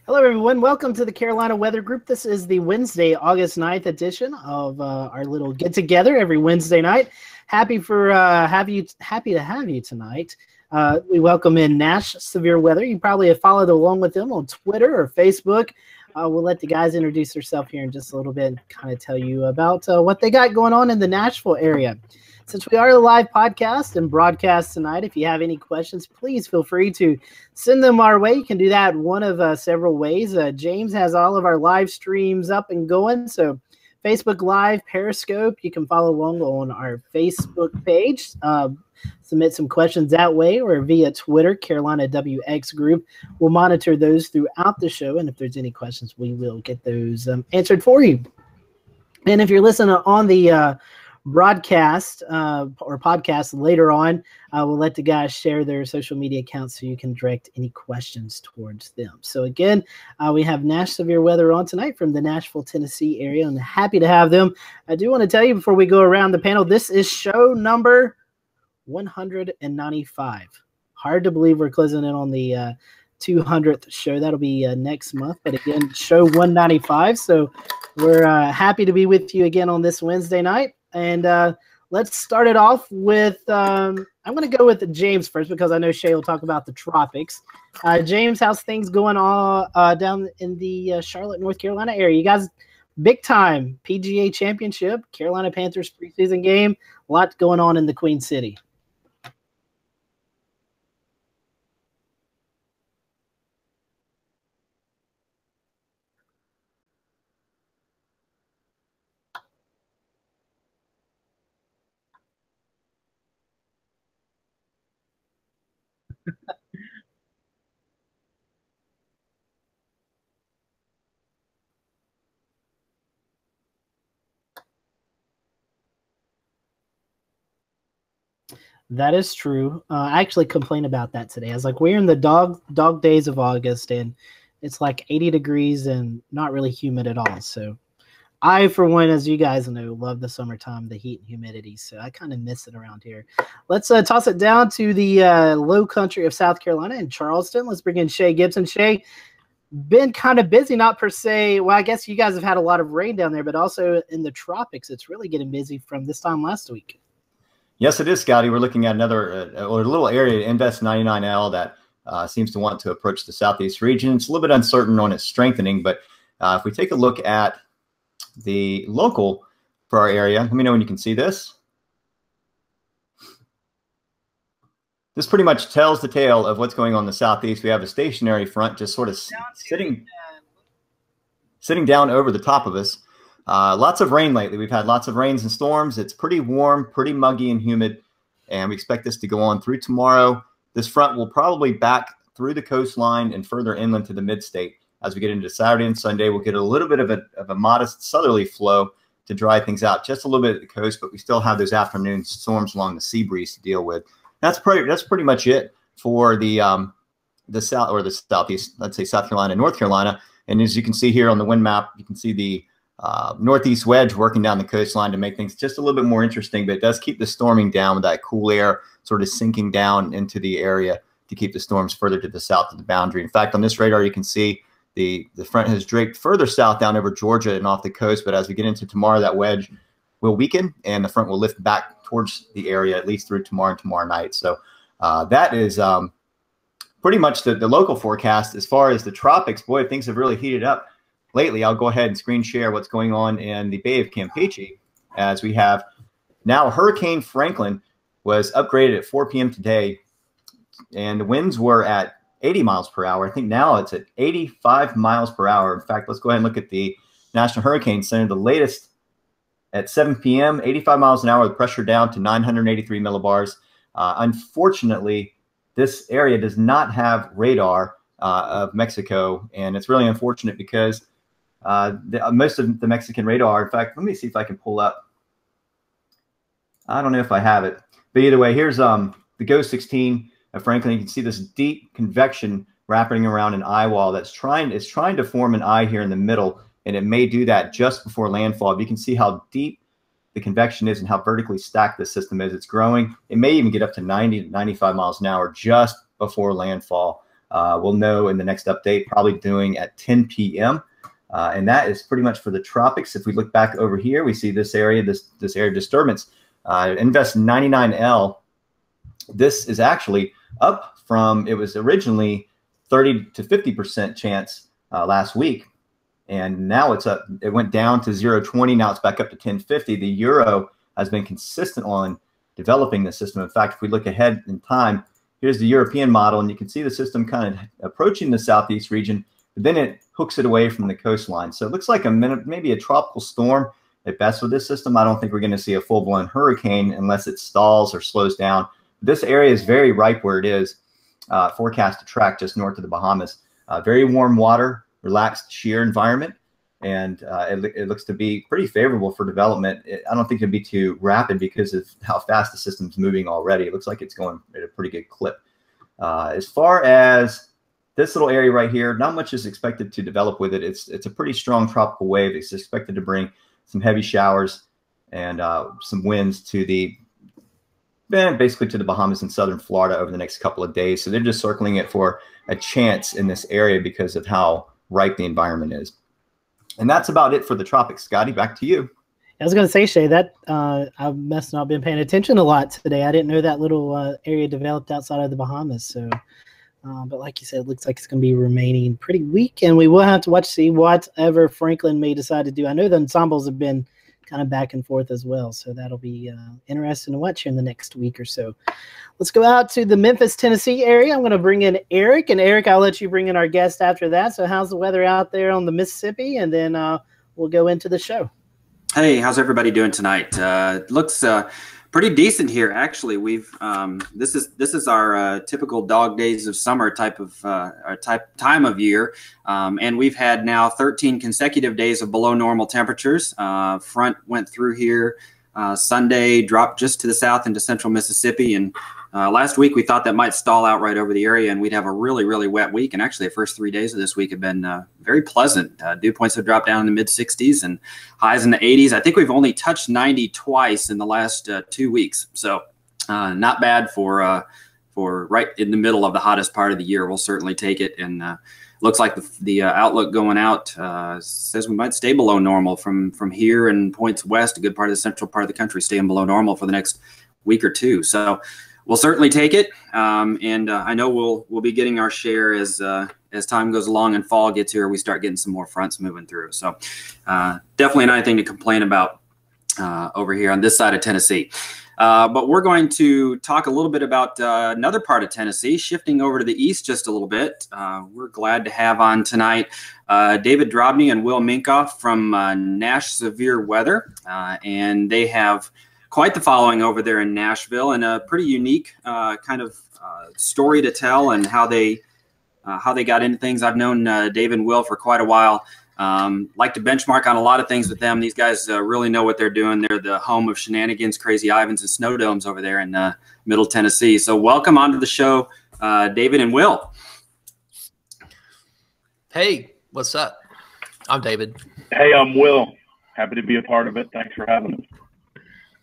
Hello, everyone. Welcome to the Carolina Weather Group. This is the Wednesday, August 9th edition of our little get-together every Wednesday night. Happy to have you tonight. We welcome in Nash Severe Weather. You probably have followed along with them on Twitter or Facebook. We'll let the guys introduce themselves here in just a little bit and kind of tell you about what they got going on in the Nashville area. Since we are a live podcast and broadcast tonight, if you have any questions, please feel free to send them our way. You can do that one of several ways. James has all of our live streams up and going. So Facebook Live, Periscope, you can follow along on our Facebook page. Submit some questions that way or via Twitter, Carolina WX Group. We'll monitor those throughout the show. And if there's any questions, we will get those answered for you. And if you're listening on the broadcast or podcast later on, we'll let the guys share their social media accounts so you can direct any questions towards them. So again, we have Nash Severe Weather on tonight from the Nashville, Tennessee area. I'm happy to have them. I do want to tell you before we go around the panel, this is show number 195. Hard to believe we're closing in on the 200th show. That'll be next month. But again, show 195. So we're happy to be with you again on this Wednesday night. And let's start it off with, I'm going to go with James first because I know Shay will talk about the tropics. James, how's things going on down in the Charlotte, North Carolina area? You guys, big time PGA Championship, Carolina Panthers preseason game, a lot going on in the Queen City. That is true. I actually complained about that today. I was like, we're in the dog days of August, and it's like 80 degrees and not really humid at all. So I, for one, as you guys know, love the summertime, the heat and humidity. So I kind of miss it around here. Let's toss it down to the low country of South Carolina in Charleston. Let's bring in Shay Gibson. Shay, been kind of busy, not per se. Well, I guess you guys have had a lot of rain down there, but also in the tropics, it's really getting busy from this time last week. Yes, it is, Scotty. We're looking at another or a little area, Invest 99L, that seems to want to approach the southeast region. It's a little bit uncertain on its strengthening, but if we take a look at the local for our area, let me know when you can see this. This pretty much tells the tale of what's going on in the southeast. We have a stationary front just sort of sitting down over the top of us. Lots of rain lately. We've had lots of rains and storms. It's pretty warm, pretty muggy and humid, and we expect this to go on through tomorrow. This front will probably back through the coastline and further inland to the mid-state. As we get into Saturday and Sunday, we'll get a little bit of a modest southerly flow to dry things out just a little bit at the coast, but we still have those afternoon storms along the sea breeze to deal with. That's pretty much it for the south or the southeast, let's say South Carolina, North Carolina. And as you can see here on the wind map, you can see the northeast wedge working down the coastline to make things just a little bit more interesting, but it does keep the storming down with that cool air sort of sinking down into the area to keep the storms further to the south of the boundary. In fact, on this radar, you can see the front has draped further south down over Georgia and off the coast, but as we get into tomorrow, that wedge will weaken and the front will lift back towards the area at least through tomorrow and tomorrow night. So that is pretty much the local forecast. As far as the tropics, boy, things have really heated up lately. I'll go ahead and screen share what's going on in the Bay of Campeche, as we have now Hurricane Franklin was upgraded at 4 p.m. today, and the winds were at 80 miles per hour. I think now it's at 85 miles per hour. In fact, let's go ahead and look at the National Hurricane Center. The latest at 7 p.m., 85 miles an hour with pressure down to 983 millibars. Unfortunately, this area does not have radar of Mexico, and it's really unfortunate because most of the Mexican radar, in fact, let me see if I can pull up. I don't know if I have it, but either way, here's the GOES 16 of Franklin. You can see this deep convection wrapping around an eye wall that's trying to form an eye here in the middle, and it may do that just before landfall. But you can see how deep the convection is and how vertically stacked the system is. It's growing. It may even get up to 90 to 95 miles an hour just before landfall. We'll know in the next update, probably doing at 10 p.m. And that is pretty much for the tropics. If we look back over here, we see this area, this area of disturbance, Invest 99L. This is actually up from, it was originally 30 to 50% chance last week. And now it's up, it went down to 0.20. Now it's back up to 1050. The Euro has been consistent on developing the system. In fact, if we look ahead in time, here's the European model, and you can see the system kind of approaching the southeast region, but then it hooks it away from the coastline. So it looks like maybe a tropical storm at best with this system. I don't think we're going to see a full-blown hurricane unless it stalls or slows down. This area is very ripe where it is, forecast to track just north of the Bahamas. Very warm water, relaxed shear environment, and it looks to be pretty favorable for development. I don't think it'd be too rapid because of how fast the system's moving already. It looks like it's going at a pretty good clip. As far as this little area right here, not much is expected to develop with it. It's a pretty strong tropical wave. It's expected to bring some heavy showers and some winds to basically to the Bahamas and southern Florida over the next couple of days. So they're just circling it for a chance in this area because of how ripe the environment is. And that's about it for the tropics. Scotty, back to you. I was going to say, Shay, that I must not have been paying attention a lot today. I didn't know that little area developed outside of the Bahamas. So, but like you said, it looks like it's going to be remaining pretty weak, and we will have to see whatever Franklin may decide to do. I know the ensembles have been kind of back and forth as well, so that'll be interesting to watch here in the next week or so. Let's go out to the Memphis, Tennessee area. I'm going to bring in Eric, and Eric, I'll let you bring in our guest after that. So how's the weather out there on the Mississippi? And then we'll go into the show. Hey, how's everybody doing tonight? Looks pretty decent here, actually. We've this is our typical dog days of summer type of time of year, and we've had now 13 consecutive days of below normal temperatures. Front went through here Sunday, dropped just to the south into central Mississippi, and last week we thought that might stall out right over the area, and we'd have a really, really wet week. And actually, the first 3 days of this week have been very pleasant. Dew points have dropped down in the mid 60s and highs in the 80s. I think we've only touched 90 twice in the last 2 weeks, so not bad for right in the middle of the hottest part of the year. We'll certainly take it, and looks like the outlook going out says we might stay below normal from here and points west, a good part of the central part of the country, staying below normal for the next week or two. So we'll certainly take it, and I know we'll be getting our share as time goes along and fall gets here. We start getting some more fronts moving through. So definitely not anything to complain about over here on this side of Tennessee. But we're going to talk a little bit about another part of Tennessee, shifting over to the east just a little bit. We're glad to have on tonight David Drobny and Will Minkoff from Nash Severe Weather, and they have quite the following over there in Nashville, and a pretty unique kind of story to tell, and how they got into things. I've known Dave and Will for quite a while. Like to benchmark on a lot of things with them. These guys really know what they're doing. They're the home of Shenanigans, Crazy Ivans, and Snow Domes over there in Middle Tennessee. So welcome onto the show, David and Will. Hey, what's up? I'm David. Hey, I'm Will. Happy to be a part of it. Thanks for having us.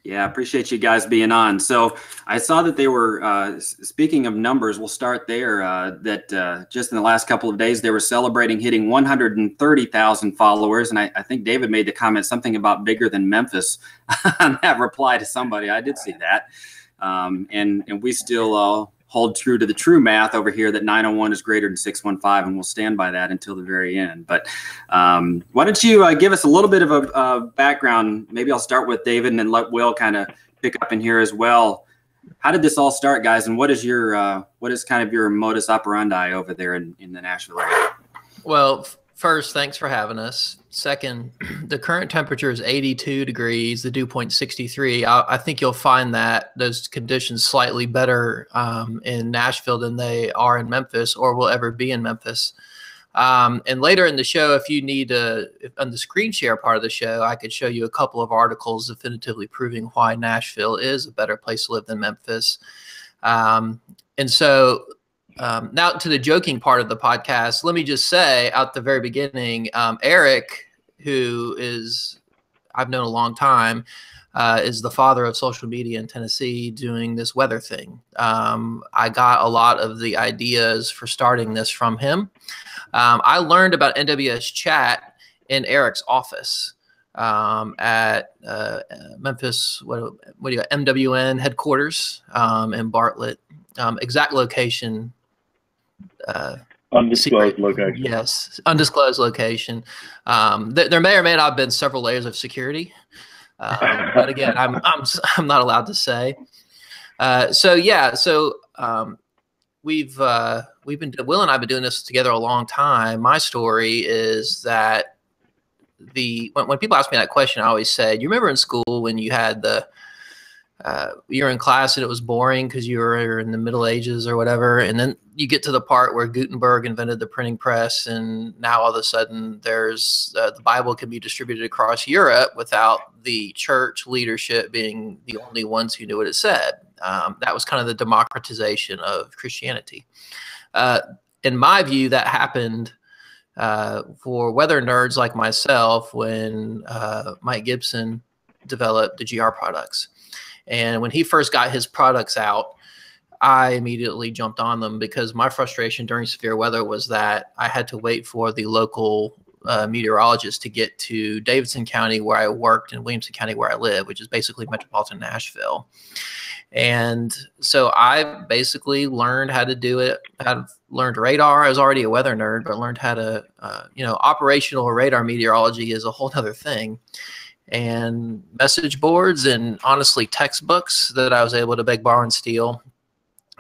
Yeah, appreciate you guys being on. So I saw that they were, speaking of numbers, we'll start there, that just in the last couple of days, they were celebrating hitting 130,000 followers. And I think David made the comment, something about bigger than Memphis on that reply to somebody. I did see that. And we still hold true to the true math over here that 901 is greater than 615, and we'll stand by that until the very end. But why don't you give us a little bit of a background? Maybe I'll start with David and then let Will kind of pick up in here as well. How did this all start, guys? And what is kind of your modus operandi over there in the Nashville area? Well, first, thanks for having us. Second, the current temperature is 82 degrees, the dew point 63. I think you'll find that those conditions slightly better in Nashville than they are in Memphis or will ever be in Memphis. And later in the show, if you need on the screen share part of the show, I could show you a couple of articles definitively proving why Nashville is a better place to live than Memphis. And so now to the joking part of the podcast, let me just say at the very beginning, Eric, who is, I've known a long time, is the father of social media in Tennessee doing this weather thing. I got a lot of the ideas for starting this from him. I learned about NWS Chat in Eric's office at Memphis, what do you got, MWN headquarters in Bartlett. Exact location. Undisclosed location. Yes, undisclosed location. There may or may not have been several layers of security, but again, I'm not allowed to say. We've been, Will and I have been doing this together a long time. My story is that when people ask me that question, I always say, you remember in school when you had you were in class and it was boring because you were in the Middle Ages or whatever, and then you get to the part where Gutenberg invented the printing press, and now all of a sudden there's the Bible can be distributed across Europe without the church leadership being the only ones who knew what it said. That was kind of the democratization of Christianity. In my view, that happened for weather nerds like myself when Mike Gibson developed the GR products. And when he first got his products out, I immediately jumped on them because my frustration during severe weather was that I had to wait for the local meteorologist to get to Davidson County where I worked and Williamson County where I live, which is basically metropolitan Nashville. And so I basically learned how to do it. I learned radar. I was already a weather nerd, but learned how to, operational radar meteorology is a whole other thing. And message boards and honestly textbooks that I was able to beg, borrow, and steal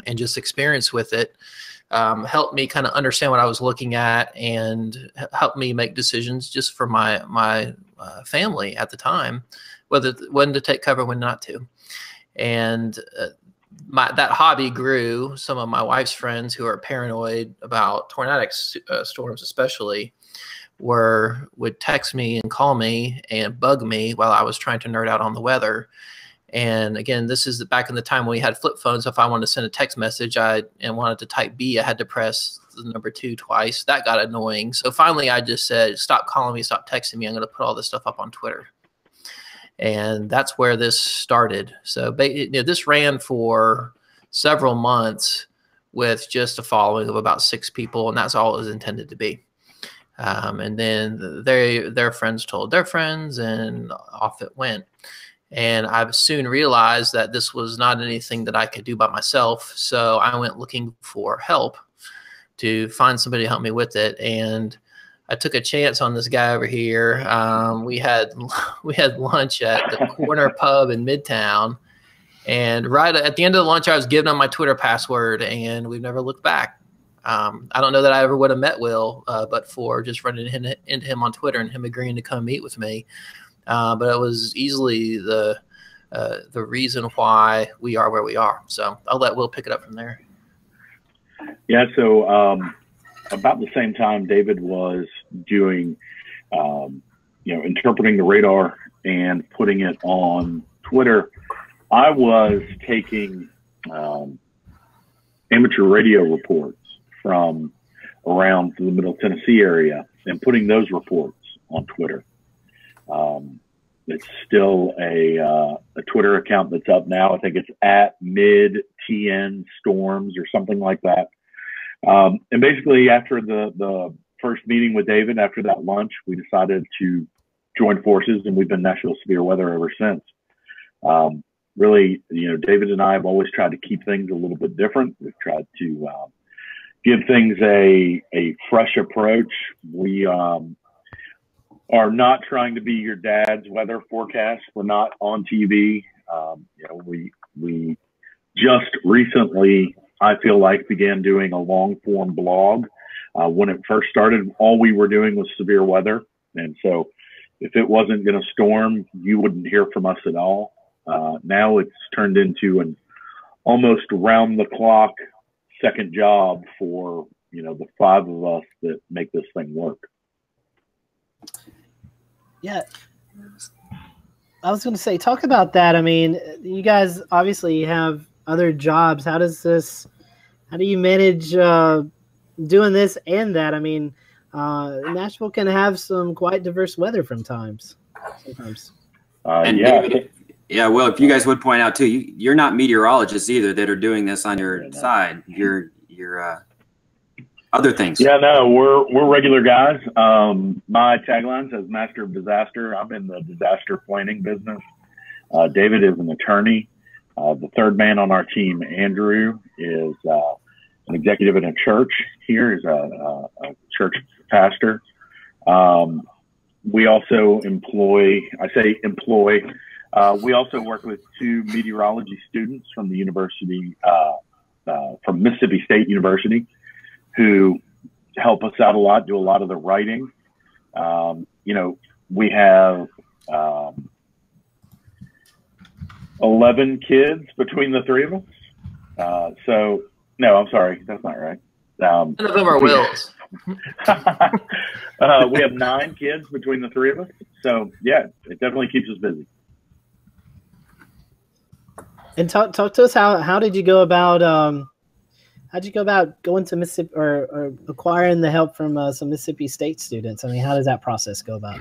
and just experience with it helped me kind of understand what I was looking at and helped me make decisions just for my family at the time, when to take cover, when not to. And that hobby grew. Some of my wife's friends who are paranoid about tornadic storms especially would text me and call me and bug me while I was trying to nerd out on the weather. And again, this is back in the time when we had flip phones. If I wanted to send a text message and wanted to type B, I had to press the number 2 twice. That got annoying. So finally I just said, stop calling me, stop texting me. I'm going to put all this stuff up on Twitter. And that's where this started. So this ran for several months with just a following of about 6 people, and that's all it was intended to be. And then their friends told their friends, and off it went. And I soon realized that this was not anything that I could do by myself. So I went looking for help to find somebody to help me with it. And I took a chance on this guy over here. We had lunch at the corner pub in Midtown. And right at the end of the lunch, I was giving him my Twitter password, and we've never looked back. I don't know that I ever would have met Will, but for just running into him on Twitter and him agreeing to come meet with me. But it was easily the reason why we are where we are. So I'll let Will pick it up from there. Yeah. So about the same time David was doing, interpreting the radar and putting it on Twitter, I was taking amateur radio reports from around the Middle Tennessee area and putting those reports on Twitter. It's still a Twitter account that's up now. I think it's at mid-TN Storms or something like that. And basically after the first meeting with David, after that lunch, we decided to join forces, and we've been Nashville Severe Weather ever since. Really, David and I have always tried to keep things a little bit different. We've tried to give things a fresh approach. We are not trying to be your dad's weather forecast. We're not on TV. We just recently, I feel like, began doing a long form blog. When it first started, all we were doing was severe weather. And so if it wasn't going to storm, you wouldn't hear from us at all. Now it's turned into an almost round the clock second job for, the 5 of us that make this thing work. Yeah. I was going to say, talk about that. I mean, you guys obviously have other jobs. How do you manage doing this and that? I mean, Nashville can have some quite diverse weather sometimes. And yeah, David, yeah, well, if you guys would point out too, you're not meteorologists either that are doing this on your side. You're other things. Yeah, no, we're regular guys. My tagline says Master of Disaster. I'm in the disaster planning business. David is an attorney. The third man on our team, Andrew, is an executive in a church here. He's a church pastor. We also we also work with 2 meteorology students from the university, from Mississippi State University, who help us out a lot, do a lot of the writing. We have 11 kids between the 3 of us. No, I'm sorry, that's not right. None of them are Wills. We have 9 kids between the 3 of us. So yeah, it definitely keeps us busy. And talk to us, how did you go about going to Mississippi or acquiring the help from some Mississippi State students? I mean, how does that process go about?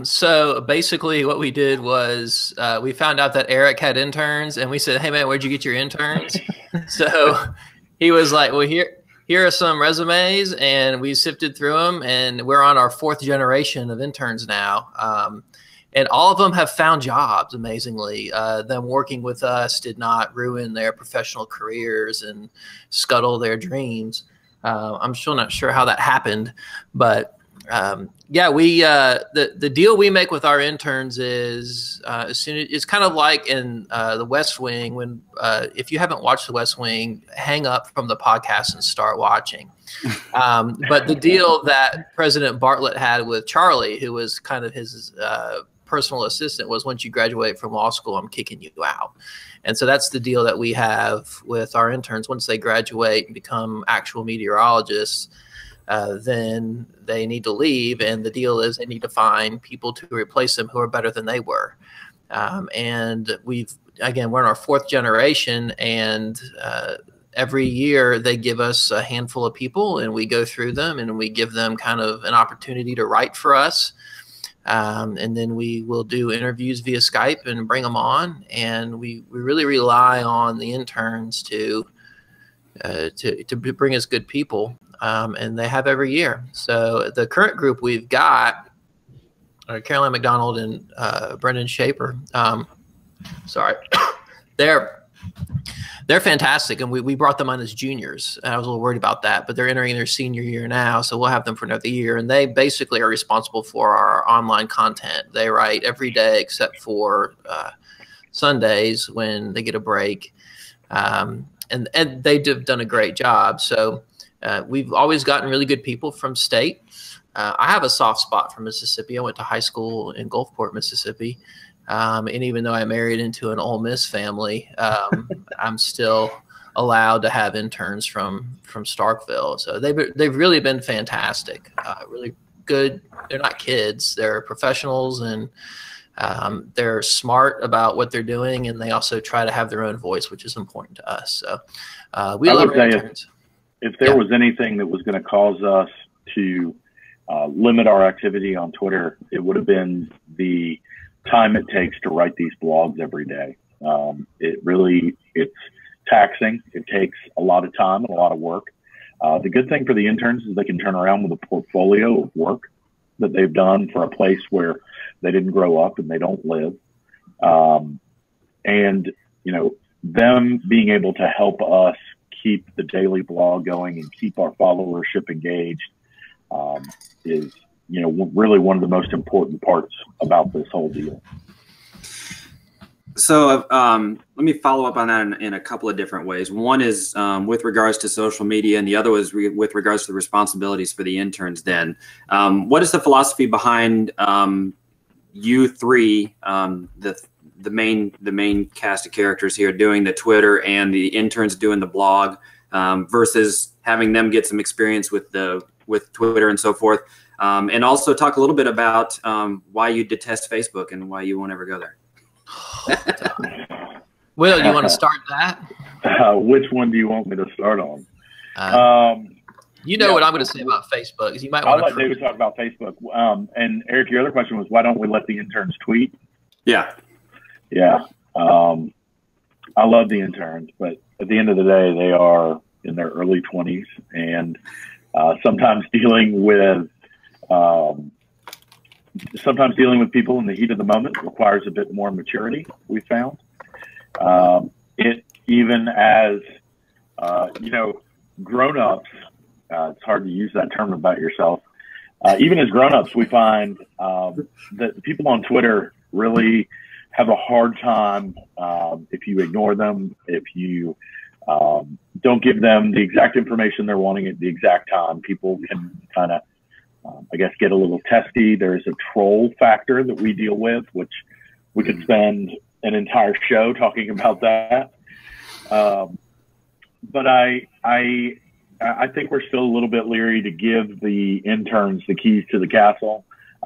So basically what we did was we found out that Eric had interns, and we said, hey man, where'd you get your interns? So he was like, well, here are some resumes, and we sifted through them, and we're on our 4th generation of interns now. And all of them have found jobs, amazingly. Them working with us did not ruin their professional careers and scuttle their dreams. I'm still not sure how that happened, but yeah, the deal we make with our interns is it's kind of like in the West Wing. When if you haven't watched the West Wing, hang up from the podcast and start watching. But the deal that President Bartlett had with Charlie, who was kind of his personal assistant, was once you graduate from law school, I'm kicking you out. And so that's the deal that we have with our interns. Once they graduate and become actual meteorologists, then they need to leave. And the deal is they need to find people to replace them who are better than they were. And we're in our 4th generation, and every year they give us a handful of people, and we go through them, and we give them kind of an opportunity to write for us. And then we will do interviews via Skype and bring them on. And we really rely on the interns to bring us good people. And they have every year. So the current group we've got are Caroline McDonald and Brendan Shaper. They're fantastic, and we brought them on as juniors. I was a little worried about that, but they're entering their senior year now, so we'll have them for another year. And they basically are responsible for our online content. They write every day except for Sundays when they get a break, and they've done a great job. So we've always gotten really good people from state. I have a soft spot for Mississippi. I went to high school in Gulfport, Mississippi. And even though I married into an Ole Miss family, I'm still allowed to have interns from Starkville. So they've really been fantastic, really good. They're not kids; they're professionals, and they're smart about what they're doing, and they also try to have their own voice, which is important to us. So we love our interns. If there was anything that was going to cause us to limit our activity on Twitter, it would have been the time it takes to write these blogs every day. It's taxing. It takes a lot of time and a lot of work. The good thing for the interns is they can turn around with a portfolio of work that they've done for a place where they didn't grow up and they don't live. And, them being able to help us keep the daily blog going and keep our followership engaged is, really one of the most important parts about this whole deal. So let me follow up on that in a couple of different ways. One is with regards to social media, and the other was with regards to the responsibilities for the interns then. What is the philosophy behind you three, the main cast of characters here, doing the Twitter and the interns doing the blog, versus having them get some experience with Twitter and so forth? And also talk a little bit about why you detest Facebook and why you won't ever go there. Will, you want to start that? Which one do you want me to start on? You know what I'm going to say about Facebook is you might I'll want let to. David talk about Facebook. And Eric, your other question was, why don't we let the interns tweet? Yeah. Yeah. I love the interns, but at the end of the day, they are in their early 20s, and sometimes dealing with people in the heat of the moment requires a bit more maturity, we found. It even as grown-ups, it's hard to use that term about yourself. Even as grown-ups, we find that the people on Twitter really have a hard time if you ignore them, if you don't give them the exact information they're wanting at the exact time. People can kind of, I guess, get a little testy. There's a troll factor that we deal with, which we could spend an entire show talking about that. But I think we're still a little bit leery to give the interns the keys to the castle.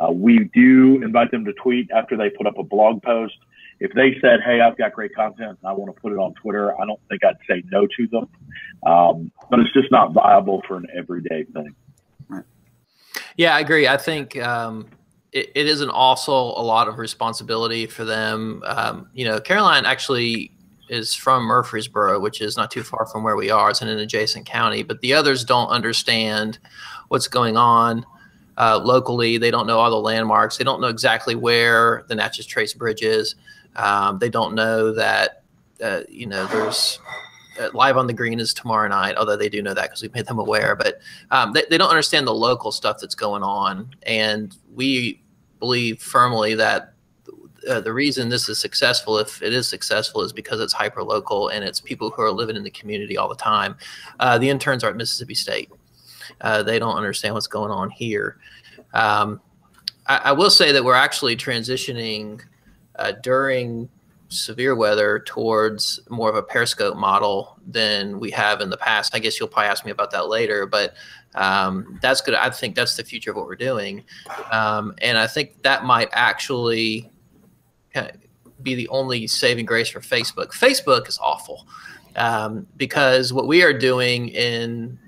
We do invite them to tweet after they put up a blog post. If they said, hey, I've got great content and I want to put it on Twitter, I don't think I'd say no to them. But it's just not viable for an everyday thing. Yeah, I agree. I think it isn't also a lot of responsibility for them. Caroline actually is from Murfreesboro, which is not too far from where we are. It's in an adjacent county, but the others don't understand what's going on locally. They don't know all the landmarks. They don't know exactly where the Natchez Trace Bridge is. They don't know that, there's Live on the Green is tomorrow night, although they do know that because we've made them aware. But they don't understand the local stuff that's going on. And we believe firmly that the reason this is successful, if it is successful, is because it's hyper-local and it's people who are living in the community all the time. The interns are at Mississippi State. They don't understand what's going on here. I will say that we're actually transitioning during severe weather towards more of a Periscope model than we have in the past. I guess you'll probably ask me about that later, but that's good. I think that's the future of what we're doing. And I think that might actually be the only saving grace for Facebook. Facebook is awful. Because what we are doing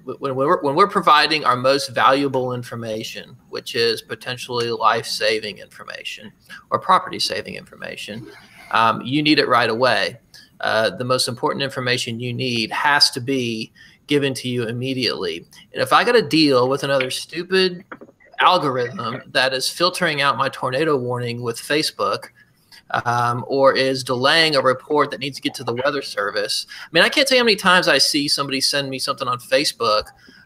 when we're providing our most valuable information, which is potentially life-saving information or property-saving information, you need it right away. The most important information you need has to be given to you immediately. And if I got to deal with another stupid algorithm that is filtering out my tornado warning with Facebook, or is delaying a report that needs to get to the Weather Service. I mean, I can't tell you how many times I see somebody send me something on Facebook,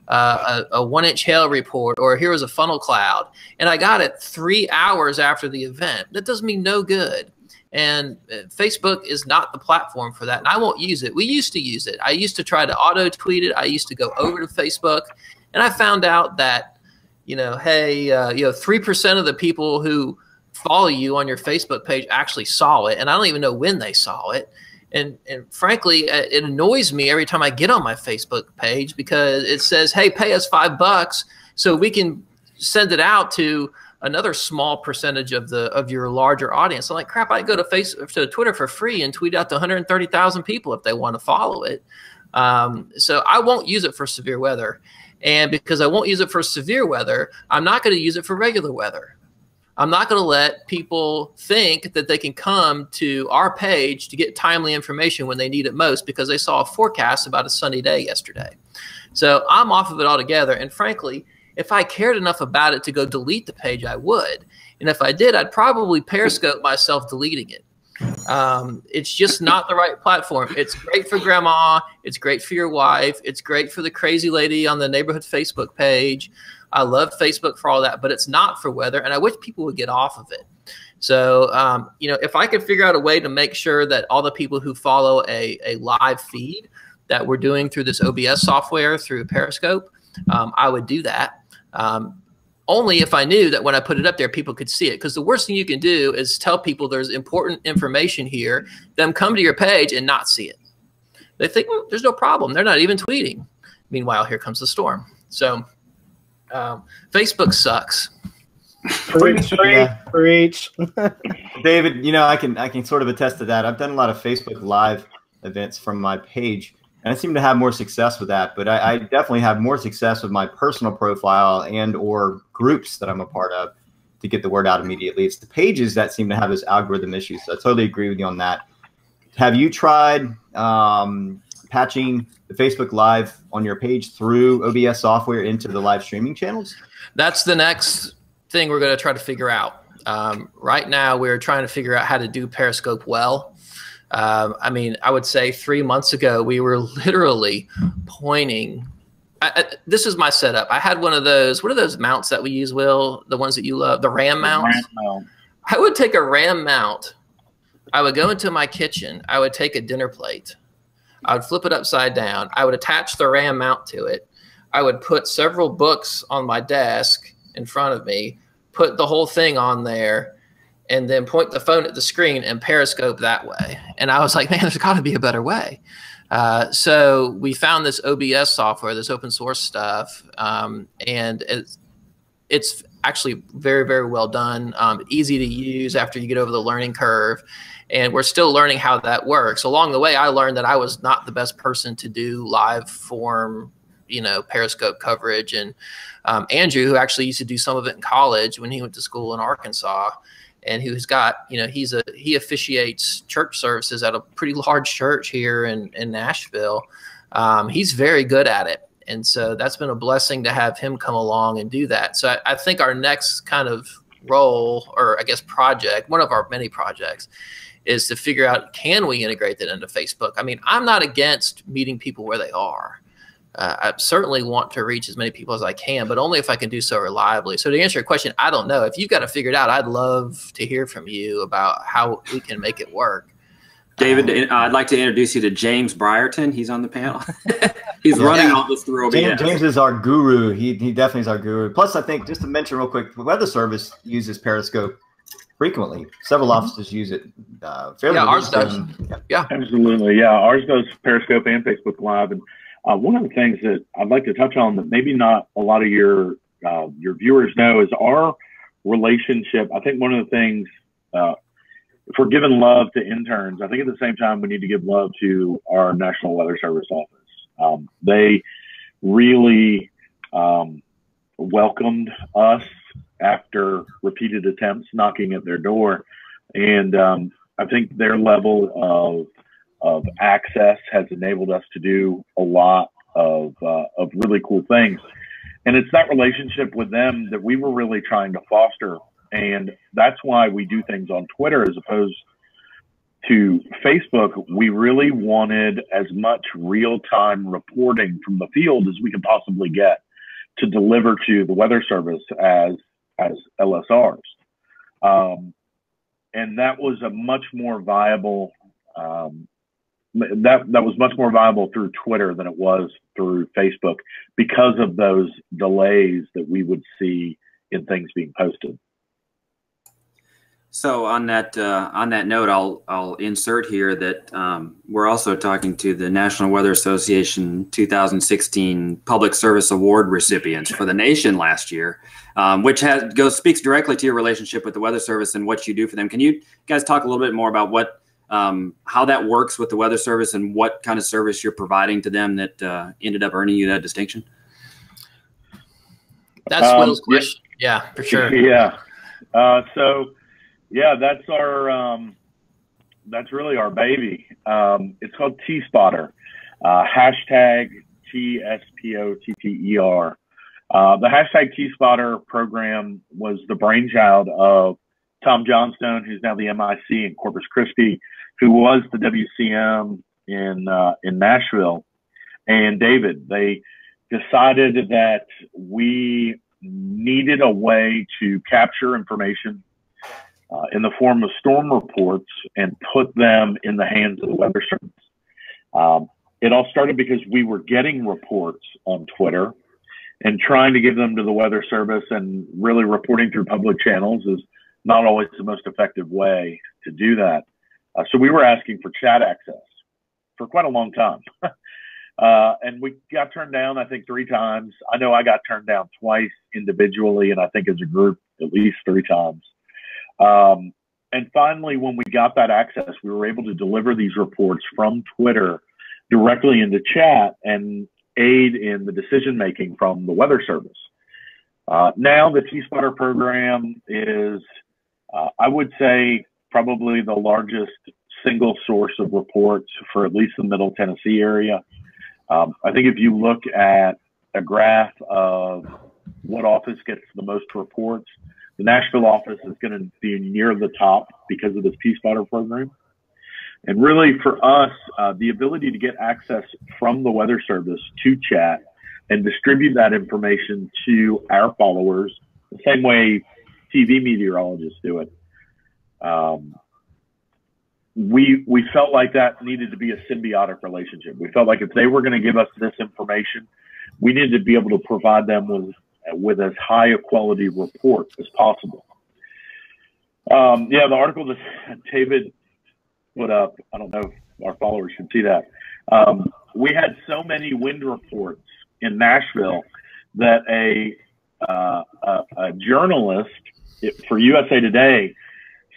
a 1-inch hail report, or here was a funnel cloud, and I got it 3 hours after the event. That does me no good. And Facebook is not the platform for that, and I won't use it. We used to use it. I used to try to auto-tweet it. I used to go over to Facebook, and I found out that, hey, 3% of the people who follow you on your Facebook page actually saw it, and I don't even know when they saw it. And frankly, it annoys me every time I get on my Facebook page because it says, hey, pay us $5 so we can send it out to another small percentage of your larger audience. I'm like, crap, I can go to Twitter for free and tweet out to 130,000 people if they want to follow it. So I won't use it for severe weather. And because I won't use it for severe weather, I'm not going to use it for regular weather. I'm not going to let people think that they can come to our page to get timely information when they need it most because they saw a forecast about a sunny day yesterday. So I'm off of it altogether. And frankly, if I cared enough about it to go delete the page, I would. And if I did, I'd probably Periscope myself deleting it. It's just not the right platform. It's great for grandma. It's great for your wife. It's great for the crazy lady on the neighborhood Facebook page. I love Facebook for all that, but it's not for weather, and I wish people would get off of it. So, if I could figure out a way to make sure that all the people who follow a live feed that we're doing through this OBS software through Periscope, I would do that. Only if I knew that when I put it up there, people could see it. Because the worst thing you can do is tell people there's important information here, them come to your page and not see it. They think, well, there's no problem. They're not even tweeting. Meanwhile, here comes the storm. So Facebook sucks. Preach. David, I can sort of attest to that. I've done a lot of Facebook Live events from my page, And I seem to have more success with that, but I definitely have more success with my personal profile and or groups that I'm a part of to get the word out immediately. It's the pages that seem to have this algorithm issue. So I totally agree with you on that. Have you tried patching the Facebook Live on your page through OBS software into the live streaming channels? That's the next thing we're going to try to figure out. Right now, we're trying to figure out how to do Periscope well. I mean, I would say 3 months ago, we were literally pointing. This is my setup. I had one of those, what are those mounts that we use, Will? The ones that you love, the RAM mounts? RAM mount. I would take a RAM mount. I would go into my kitchen. I would take a dinner plate. I would flip it upside down. I would attach the RAM mount to it. I would put several books on my desk in front of me, put the whole thing on there, and then point the phone at the screen and Periscope that way. And I was like, man, there's got to be a better way. So we found this OBS software, this open source stuff, and it's actually very, very well done, easy to use after you get over the learning curve. And we're still learning how that works. Along the way, I learned that I was not the best person to do live form, Periscope coverage. And Andrew, who actually used to do some of it in college when he went to school in Arkansas, and who's got, he officiates church services at a pretty large church here in Nashville. He's very good at it. And so that's been a blessing to have him come along and do that. So I think our next kind of role, or I guess project, one of our many projects, is to figure out, can we integrate that into Facebook? I mean, I'm not against meeting people where they are. I certainly want to reach as many people as I can, but only if I can do so reliably. So to answer your question, I don't know. If you've got to figure it out, I'd love to hear from you about how we can make it work. David, I'd like to introduce you to James Brierton. He's on the panel. He's running all this through OBS. James is our guru. He definitely is our guru. Plus, I think, just to mention real quick, the Weather Service uses Periscope frequently. Several offices use it. Fairly ours does. Yeah, absolutely. Yeah, ours does Periscope and Facebook Live. And one of the things that I'd like to touch on that maybe not a lot of your viewers know is our relationship. I think one of the things, if we're giving love to interns, I think at the same time we need to give love to our National Weather Service office. They really welcomed us after repeated attempts knocking at their door. And I think their level of access has enabled us to do a lot of really cool things. And it's that relationship with them that we were really trying to foster. And that's why we do things on Twitter as opposed to Facebook. We really wanted as much real-time reporting from the field as we could possibly get to deliver to the Weather Service as LSRs. And that was a much more viable that was much more viable through Twitter than it was through Facebook because of those delays that we would see in things being posted. So on that note, I'll insert here that we're also talking to the National Weather Association 2016 Public Service Award recipients for the nation last year, which speaks directly to your relationship with the Weather Service and what you do for them. Can you guys talk a little bit more about how that works with the Weather Service and what kind of service you're providing to them that ended up earning you that distinction? That's Will's question. Yeah, for sure. Yeah. Yeah, that's that's really our baby. It's called T-Spotter, hashtag TSPOTTER. The hashtag T-Spotter program was the brainchild of Tom Johnstone, who's now the MIC in Corpus Christi, who was the WCM in Nashville, and David. They decided that we needed a way to capture information in the form of storm reports and put them in the hands of the Weather Service. It all started because we were getting reports on Twitter and trying to give them to the Weather Service, and really reporting through public channels is not always the most effective way to do that. So we were asking for chat access for quite a long time. And we got turned down, I think, 3 times. I know I got turned down twice individually, and I think as a group, at least 3 times. And finally, when we got that access, we were able to deliver these reports from Twitter directly into chat and aid in the decision making from the Weather Service. Now the T-Spotter program is, I would say, probably the largest single source of reports for at least the Middle Tennessee area. I think if you look at a graph of what office gets the most reports, the Nashville office is going to be near the top because of this T-Spotter program. And really for us, the ability to get access from the Weather Service to chat and distribute that information to our followers, the same way TV meteorologists do it. We felt like that needed to be a symbiotic relationship. We felt like if they were going to give us this information, we needed to be able to provide them with as high a quality report as possible. Yeah, the article that David put up, I don't know if our followers can see that. We had so many wind reports in Nashville that a journalist for USA Today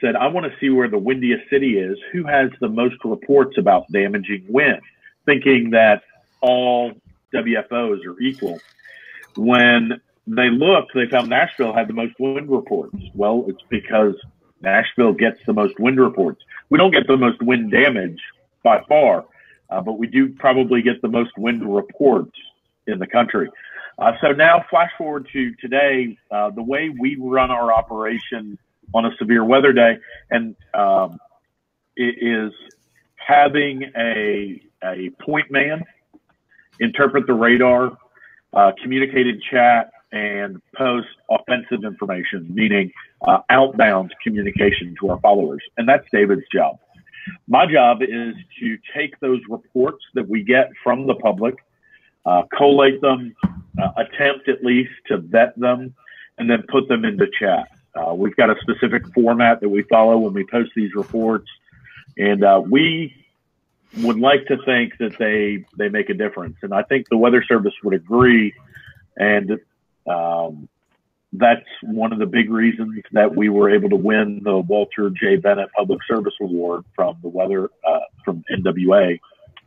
said, I want to see where the windiest city is. Who has the most reports about damaging wind? Thinking that all WFOs are equal. When they looked, they found Nashville had the most wind reports. Well, it's because Nashville gets the most wind reports. We don't get the most wind damage by far, but we do probably get the most wind reports in the country. So now flash forward to today, the way we run our operation on a severe weather day, and it is having a point man interpret the radar, communicate in chat, and post offensive information, meaning outbound communication to our followers. And that's David's job. My job is to take those reports that we get from the public, collate them, attempt at least to vet them, and then put them into chat. We've got a specific format that we follow when we post these reports, and we would like to think that they make a difference. And I think the Weather Service would agree, and that's one of the big reasons that we were able to win the Walter J. Bennett Public Service Award from the weather from NWA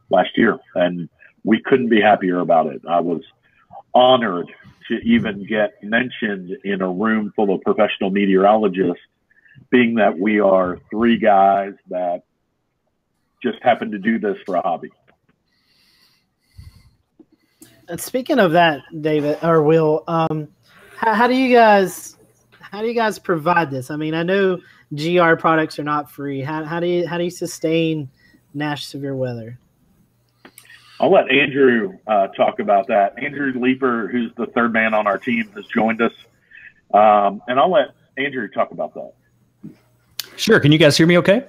last year, and we couldn't be happier about it. I was honored to even get mentioned in a room full of professional meteorologists, being that we are three guys that just happen to do this for a hobby. And speaking of that, David or Will, how do you guys provide this? I mean, I know GR products are not free. How do you sustain Nash severe weather? I'll let Andrew talk about that. Andrew Leeper, who's the third man on our team, has joined us. And I'll let Andrew talk about that. Sure. Can you guys hear me okay?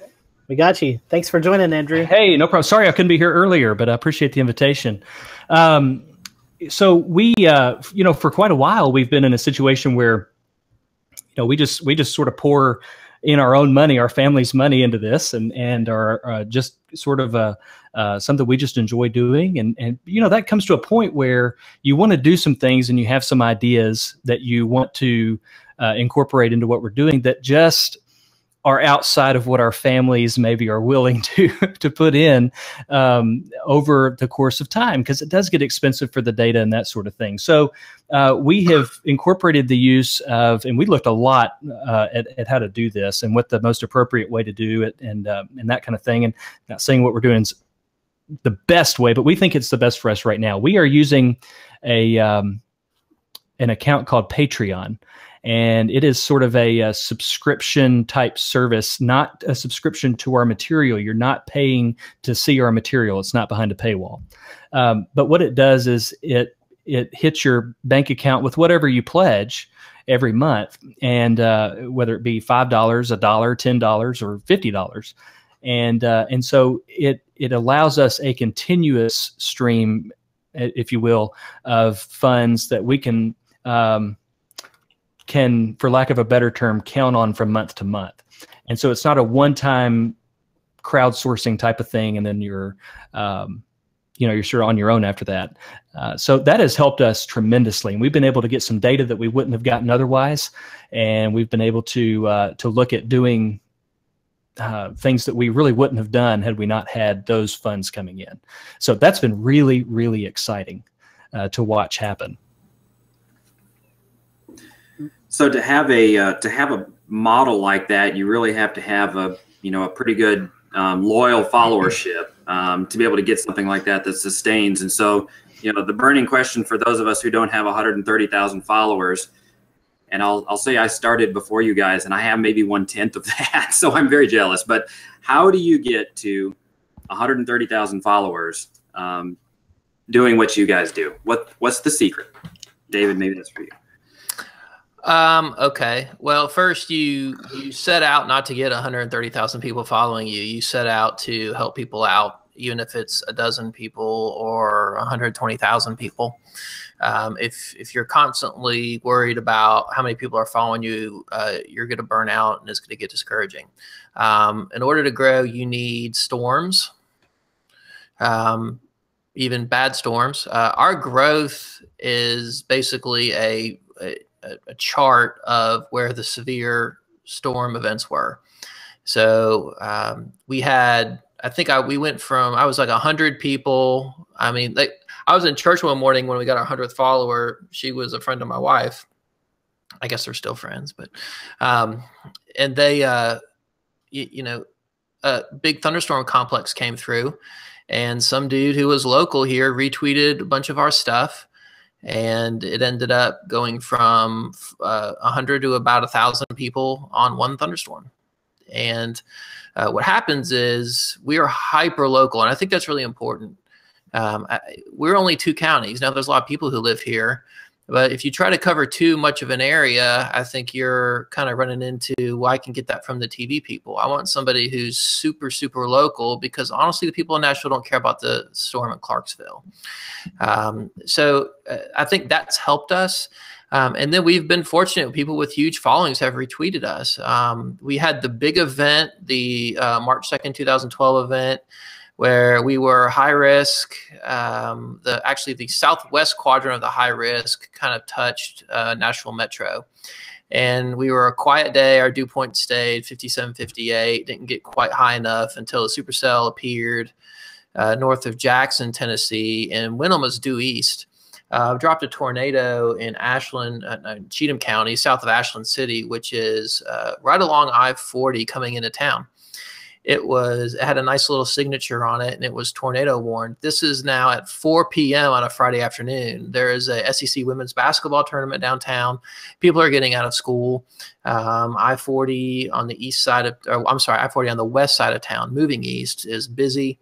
We got you. Thanks for joining, Andrew. Hey, no problem. Sorry I couldn't be here earlier, but I appreciate the invitation. So we, for quite a while, we've been in a situation where, we just sort of pour in our own money, our family's money into this, and are just sort of something we just enjoy doing. And that comes to a point where you want to do some things and you have some ideas that you want to incorporate into what we're doing that just are outside of what our families maybe are willing to put in over the course of time, because it does get expensive for the data and that sort of thing. So we have incorporated the use of, and we looked a lot at how to do this and what the most appropriate way to do it and that kind of thing. And not saying what we're doing is the best way, but we think it's the best for us right now. We are using an account called Patreon. And it is sort of a subscription type service, not a subscription to our material. You're not paying to see our material. It's not behind a paywall. But what it does is it hits your bank account with whatever you pledge every month, and whether it be $5, $1, $10, or $50. And so it allows us a continuous stream, if you will, of funds that we can, for lack of a better term, count on from month to month. And so it's not a one-time crowdsourcing type of thing, and then you're sort of on your own after that. So that has helped us tremendously, and we've been able to get some data that we wouldn't have gotten otherwise. And we've been able to look at doing things that we really wouldn't have done had we not had those funds coming in. So that's been really, really exciting to watch happen. So to have a model like that, you really have to have a pretty good loyal followership to be able to get something like that sustains. And so, the burning question for those of us who don't have 130,000 followers, and I'll say I started before you guys, and I have maybe 1/10 of that, so I'm very jealous. But how do you get to 130,000 followers doing what you guys do? What's the secret? David, maybe that's for you. Okay. Well, first you set out not to get 130,000 people following you. You set out to help people out, even if it's a dozen people or 120,000 people. If you're constantly worried about how many people are following you, you're going to burn out and it's going to get discouraging. In order to grow, you need storms, even bad storms. Our growth is basically a chart of where the severe storm events were. So we had, we went from, I was like 100 people. I mean, I was in church one morning when we got our 100th follower. She was a friend of my wife. I guess they're still friends, but, and they, a big thunderstorm complex came through, and some dude who was local here retweeted a bunch of our stuff. And it ended up going from 100 to about 1,000 people on one thunderstorm. And what happens is we are hyper local, and I think that's really important. We're only 2 counties. Now, there's a lot of people who live here, but if you try to cover too much of an area, I think you're kind of running into, well, I can get that from the TV people. I want somebody who's super, super local, because honestly, the people in Nashville don't care about the storm in Clarksville. So I think that's helped us. And then we've been fortunate. People with huge followings have retweeted us. We had the big event, the March 2nd, 2012 event, where we were high risk. Actually, the southwest quadrant of the high risk kind of touched Nashville Metro. And we were a quiet day. Our dew point stayed 57, 58. Didn't get quite high enough until a supercell appeared north of Jackson, Tennessee, and Wynnum was due east. Dropped a tornado in Ashland, Cheatham County, south of Ashland City, which is right along I-40 coming into town. It had a nice little signature on it, and it was tornado warned. This is now at 4 p.m. on a Friday afternoon. There is a SEC women's basketball tournament downtown. People are getting out of school. I-40 on the east side of, I-40 on the west side of town, moving east, is busy.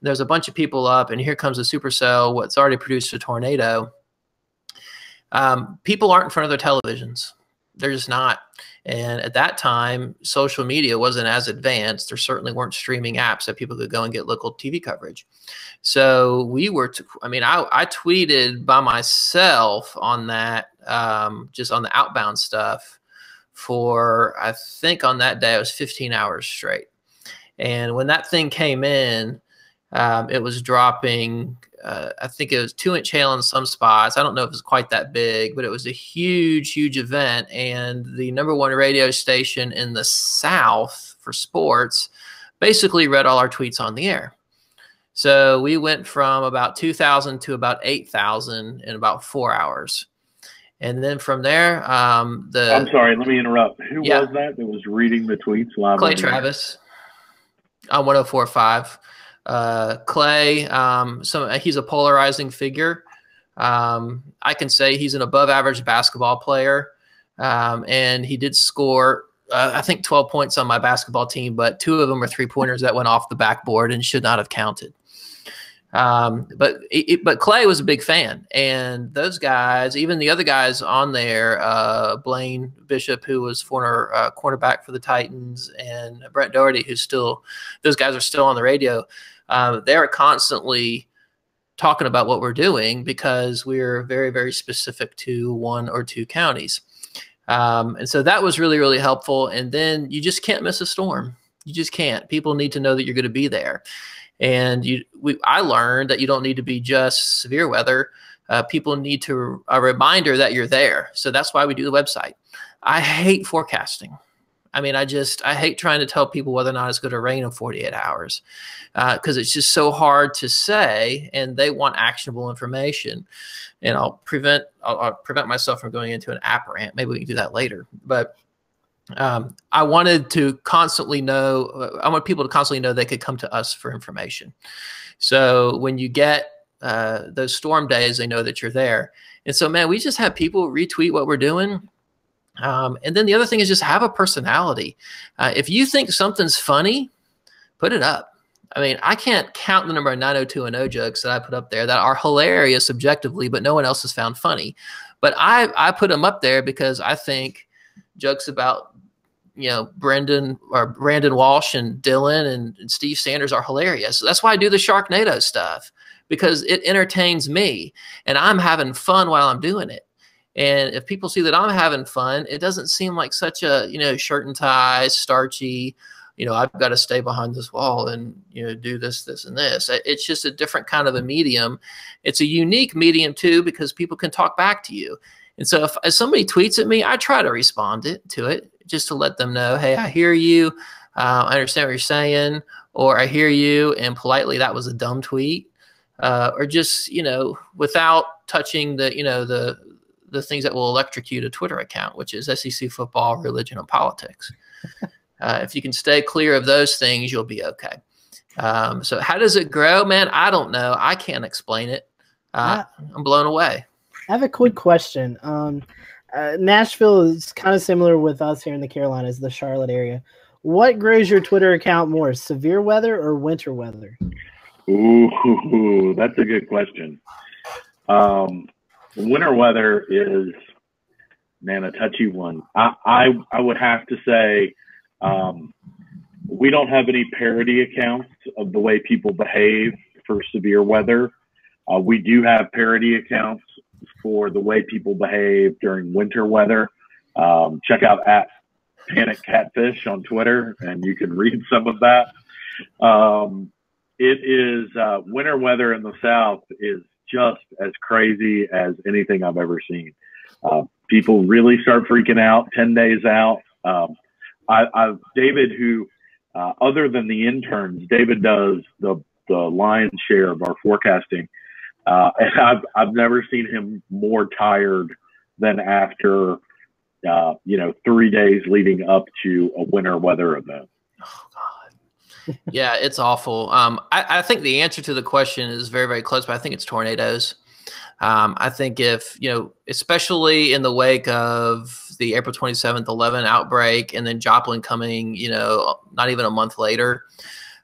There's a bunch of people up, and here comes a supercell, what's already produced a tornado. People aren't in front of their televisions. They're just not. And at that time, social media wasn't as advanced. There certainly weren't streaming apps that people could go and get local TV coverage. So we were, I tweeted by myself on that, just on the outbound stuff for, I think on that day, it was 15 hours straight. And when that thing came in, it was dropping, I think it was 2-inch hail in some spots. I don't know if it was quite that big, but it was a huge, huge event. And the #1 radio station in the South for sports basically read all our tweets on the air. So we went from about 2,000 to about 8,000 in about 4 hours. And then from there, I'm sorry, let me interrupt. Who was that was reading the tweets live? Clay Travis on 104.5. Clay, he's a polarizing figure. I can say he's an above average basketball player. And he did score, I think 12 points on my basketball team, but 2 of them were 3-pointers that went off the backboard and should not have counted. But Clay was a big fan, and those guys, even the other guys on there, Blaine Bishop, who was former cornerback for the Titans, and Brent Doherty, those guys are still on the radio. They're constantly talking about what we're doing because we're very, very specific to 1 or 2 counties. And so that was really, really helpful. And then you just can't miss a storm. You just can't. People need to know that you're going to be there. And I learned that you don't need to be just severe weather. People need a reminder that you're there. So that's why we do the website. I hate forecasting. I mean, I hate trying to tell people whether or not it's going to rain in 48 hours because it's just so hard to say, and they want actionable information. And I'll prevent myself from going into an app rant. Maybe we can do that later. But I wanted to constantly know. I want people to constantly know they could come to us for information. So when you get those storm days, they know that you're there. And so, man, we just have people retweet what we're doing. And then the other thing is just have a personality. If you think something's funny, put it up. I mean, I can't count the number of 90210 jokes that I put up there that are hilarious subjectively, but no one else has found funny. But I put them up there because I think jokes about, Brandon Walsh and Dylan and Steve Sanders are hilarious. That's why I do the Sharknado stuff, because it entertains me and I'm having fun while I'm doing it. And if people see that I'm having fun, it doesn't seem like such a, shirt and tie, starchy, I've got to stay behind this wall and, do this, and this. It's just a different kind of a medium. It's a unique medium too, because people can talk back to you. And so if somebody tweets at me, I try to respond to it just to let them know, hey, I hear you. I understand what you're saying, or I hear you. And politely, that was a dumb tweet. Or just, without touching the things that will electrocute a Twitter account, which is SEC football, religion, and politics. If you can stay clear of those things, you'll be okay. So how does it grow, man? I don't know. I can't explain it. I'm blown away. I have a quick question. Nashville is kind of similar with us here in the Carolinas, the Charlotte area. What grows your Twitter account more, severe weather or winter weather? Ooh, that's a good question. Winter weather is, man, a touchy one. I would have to say we don't have any parody accounts of the way people behave for severe weather. We do have parody accounts for the way people behave during winter weather. Check out @Panic Catfish on Twitter, and you can read some of that. It is winter weather in the South is just as crazy as anything I've ever seen. People really start freaking out 10 days out. David, who other than the interns, David does the lion's share of our forecasting. And I've never seen him more tired than after 3 days leading up to a winter weather event. Oh God. Yeah, it's awful. I think the answer to the question is very, very close, but I think it's tornadoes. I think if, especially in the wake of the April 27th, 11 outbreak, and then Joplin coming, not even a month later,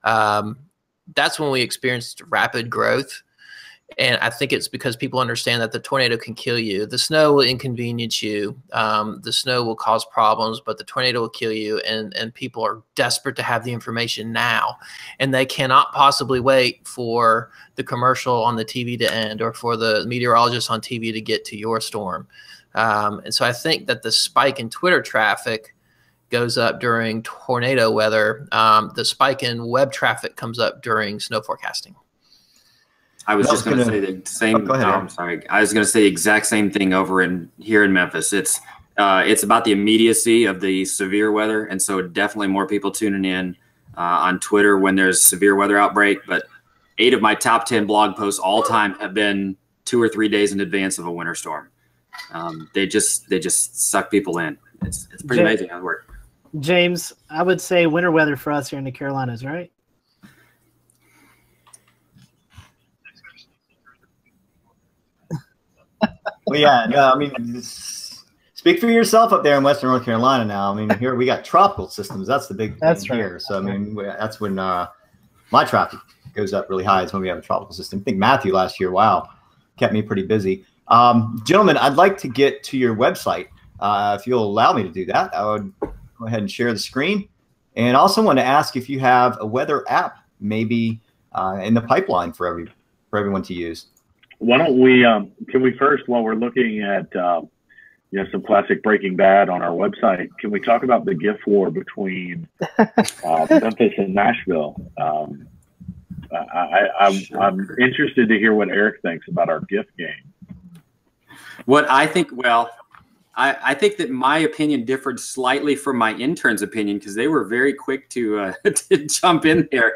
that's when we experienced rapid growth. And I think it's because people understand that the tornado can kill you. The snow will inconvenience you. The snow will cause problems, but the tornado will kill you. And people are desperate to have the information now. And they cannot possibly wait for the commercial on the TV to end or for the meteorologist on TV to get to your storm. And so I think that the spike in Twitter traffic goes up during tornado weather. The spike in web traffic comes up during snow forecasting. I was just going to say the same. Go ahead, I'm sorry. I was going to say the exact same thing over here in Memphis. It's about the immediacy of the severe weather, and so definitely more people tuning in on Twitter when there's severe weather outbreak. But 8 of my top 10 blog posts all time have been 2 or 3 days in advance of a winter storm. They just suck people in. It's pretty amazing how it works. James, I would say winter weather for us here in the Carolinas, right? Well, yeah, no, I mean, speak for yourself up there in Western North Carolina now. I mean, here we got tropical systems. That's the big thing here. So, I mean, that's when my traffic goes up really high is when we have a tropical system. I think Matthew last year, wow, kept me pretty busy. Gentlemen, I'd like to get to your website. If you'll allow me to do that, I would go ahead and share the screen. And also want to ask if you have a weather app maybe in the pipeline for everyone to use. Why don't we, can we first, while we're looking at, some classic Breaking Bad on our website, can we talk about the GIF war between Memphis and Nashville? I'm interested to hear what Eric thinks about our GIF game. What I think, I think that my opinion differed slightly from my intern's opinion because they were very quick to to jump in there.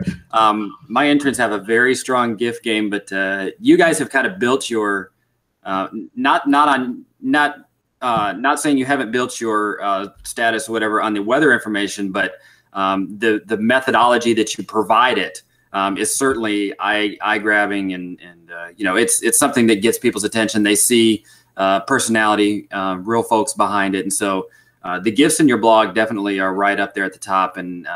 My interns have a very strong GIF game, but you guys have kind of built your not saying you haven't built your status or whatever on the weather information, but the methodology that you provide it is certainly eye grabbing, and you know, it's something that gets people's attention. They see personality, real folks behind it, and so the GIFs in your blog definitely are right up there at the top. And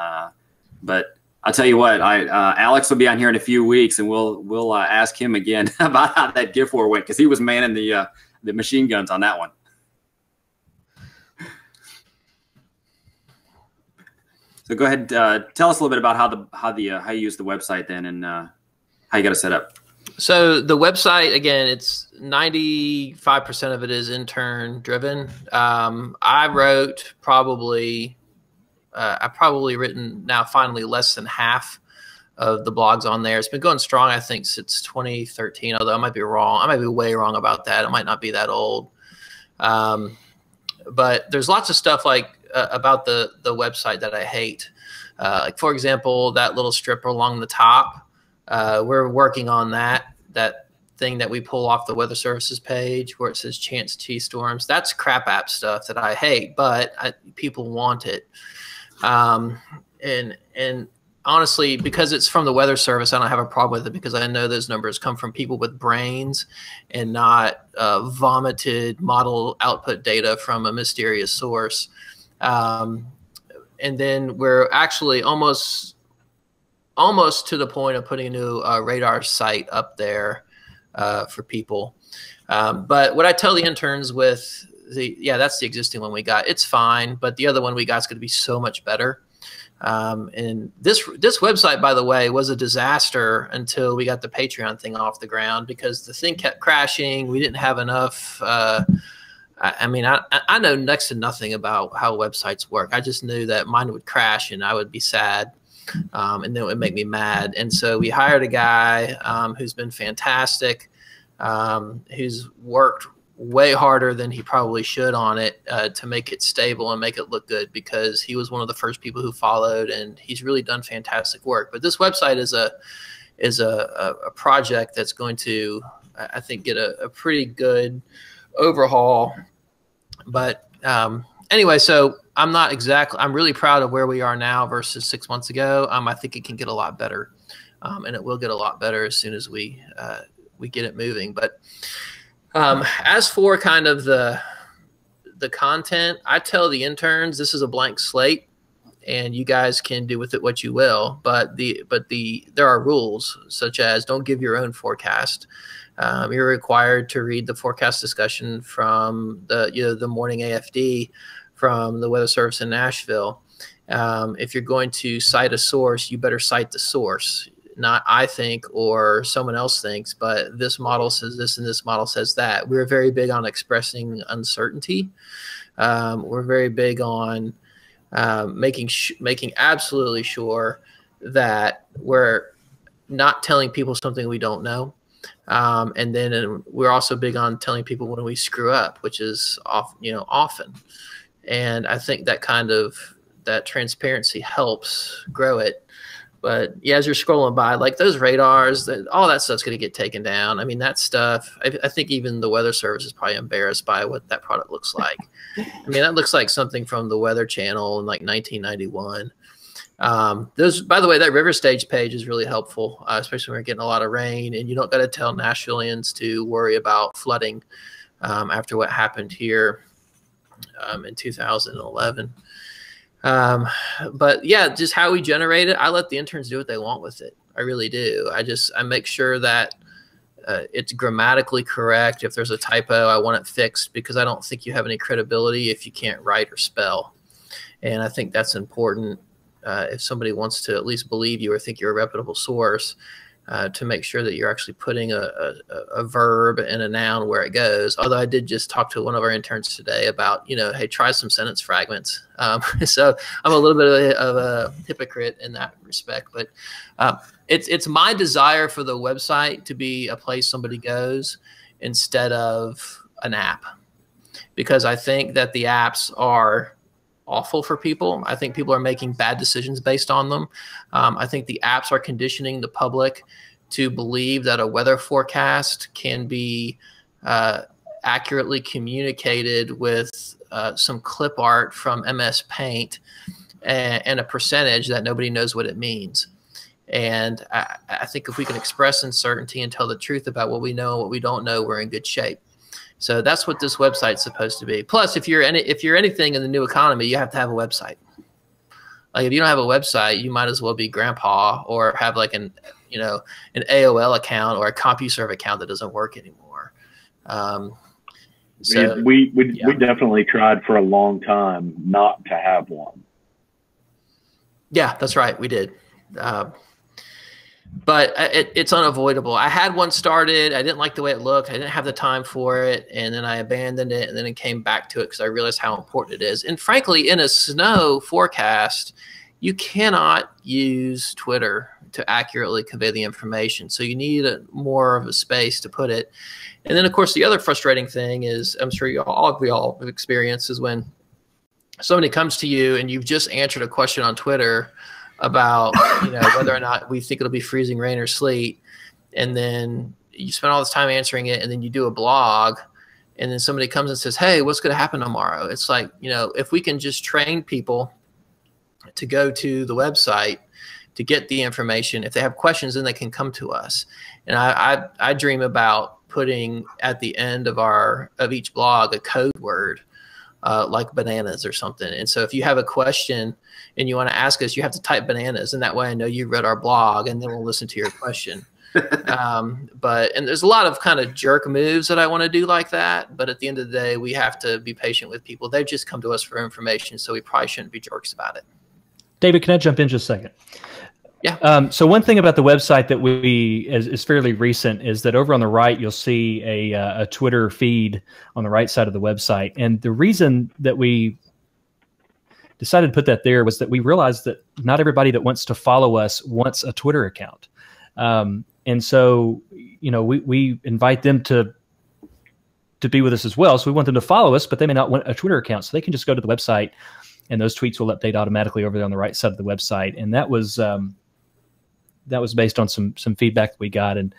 but I'll tell you what, Alex will be on here in a few weeks, and we'll ask him again about how that GIF war went, because he was manning the machine guns on that one. So go ahead, tell us a little bit about how you use the website then, and how you got it set up. So the website, again, it's 95% of it is intern driven. I wrote I've probably written now finally less than half of the blogs on there. It's been going strong, I think, since 2013, although I might be wrong. I might be way wrong about that. It might not be that old. But there's lots of stuff like about the website that I hate. Like, for example, that little strip along the top. We're working on that thing that we pull off the Weather Services page where it says Chance T Storms. That's crap app stuff that I hate, but people want it. And honestly, because it's from the Weather Service, I don't have a problem with it, because I know those numbers come from people with brains and not vomited model output data from a mysterious source. And then we're actually almost to the point of putting a new radar site up there for people. But what I tell the interns with that's the existing one we got. It's fine, but the other one we got is going to be so much better. And this website, by the way, was a disaster until we got the Patreon thing off the ground, because the thing kept crashing. We didn't have enough. I mean, I know next to nothing about how websites work. I just knew that mine would crash and I would be sad. And then it would make me mad. And so we hired a guy who's been fantastic, who's worked way harder than he probably should on it to make it stable and make it look good, because he was one of the first people who followed, and he's really done fantastic work. But this website is a project that's going to, I think, get a pretty good overhaul. But anyway, so I'm really proud of where we are now versus 6 months ago. I think it can get a lot better, and it will get a lot better as soon as we get it moving. But as for kind of the content, I tell the interns this is a blank slate, and you guys can do with it what you will. But there are rules, such as don't give your own forecast. You're required to read the forecast discussion from the morning AFD from the Weather Service in Nashville. If you're going to cite a source, you better cite the source. Not I think or someone else thinks, but this model says this and this model says that. We're very big on expressing uncertainty. We're very big on making absolutely sure that we're not telling people something we don't know. And then we're also big on telling people when we screw up, which is often. And I think that transparency helps grow it. But yeah, as you're scrolling by, like those radars, all that stuff's going to get taken down. I mean, that stuff, I think even the Weather Service is probably embarrassed by what that product looks like. I mean, that looks like something from the Weather Channel in like 1991. By the way, that River Stage page is really helpful, especially when we're getting a lot of rain, and you don't got to tell Nashvillians to worry about flooding after what happened here in 2011. But yeah, just how we generate it, I let the interns do what they want with it. I really do. I make sure that it's grammatically correct. If there's a typo, I want it fixed, because I don't think you have any credibility if you can't write or spell. And I think that's important. If somebody wants to at least believe you or think you're a reputable source, to make sure that you're actually putting a verb and a noun where it goes. Although I did just talk to one of our interns today about, hey, try some sentence fragments. So I'm a little bit of a hypocrite in that respect. But it's my desire for the website to be a place somebody goes instead of an app. because I think that the apps are awful for people. I think people are making bad decisions based on them. I think the apps are conditioning the public to believe that a weather forecast can be accurately communicated with some clip art from MS Paint and a percentage that nobody knows what it means. And I think if we can express uncertainty and tell the truth about what we know and what we don't know, we're in good shape. So that's what this website's supposed to be. Plus, if you're anything in the new economy, you have to have a website. Like if you don't have a website, you might as well be grandpa or have like an AOL account or a CompuServe account that doesn't work anymore. So we definitely tried for a long time not to have one. Yeah, that's right. We did. But it's unavoidable. I had one started. I didn't like the way it looked. I didn't have the time for it. And then I abandoned it. And then I came back to it because I realized how important it is. And frankly, in a snow forecast, you cannot use Twitter to accurately convey the information. So you need more of a space to put it. And then, of course, the other frustrating thing is, I'm sure we all have experienced, is when somebody comes to you and you've just answered a question on Twitter about whether or not we think it'll be freezing rain or sleet, and then you spend all this time answering it, and then you do a blog, and then somebody comes and says, hey, what's going to happen tomorrow? It's like, if we can just train people to go to the website to get the information, if they have questions, then they can come to us. And I dream about putting at the end of each blog a code word, like bananas or something. And so if you have a question and you want to ask us, you have to type bananas, and that way I know you read our blog, and then we'll listen to your question. And there's a lot of kind of jerk moves that I want to do like that, but at the end of the day, we have to be patient with people. They've just come to us for information, so we probably shouldn't be jerks about it. David, can I jump in just a second? Yeah. So one thing about the website that is fairly recent is that over on the right, you'll see a Twitter feed on the right side of the website. And the reason that we decided to put that there was that we realized that not everybody that wants to follow us wants a Twitter account. And so, we invite them to be with us as well. So we want them to follow us, but they may not want a Twitter account. So they can just go to the website, and those tweets will update automatically over there on the right side of the website. And that was based on some feedback that we got. And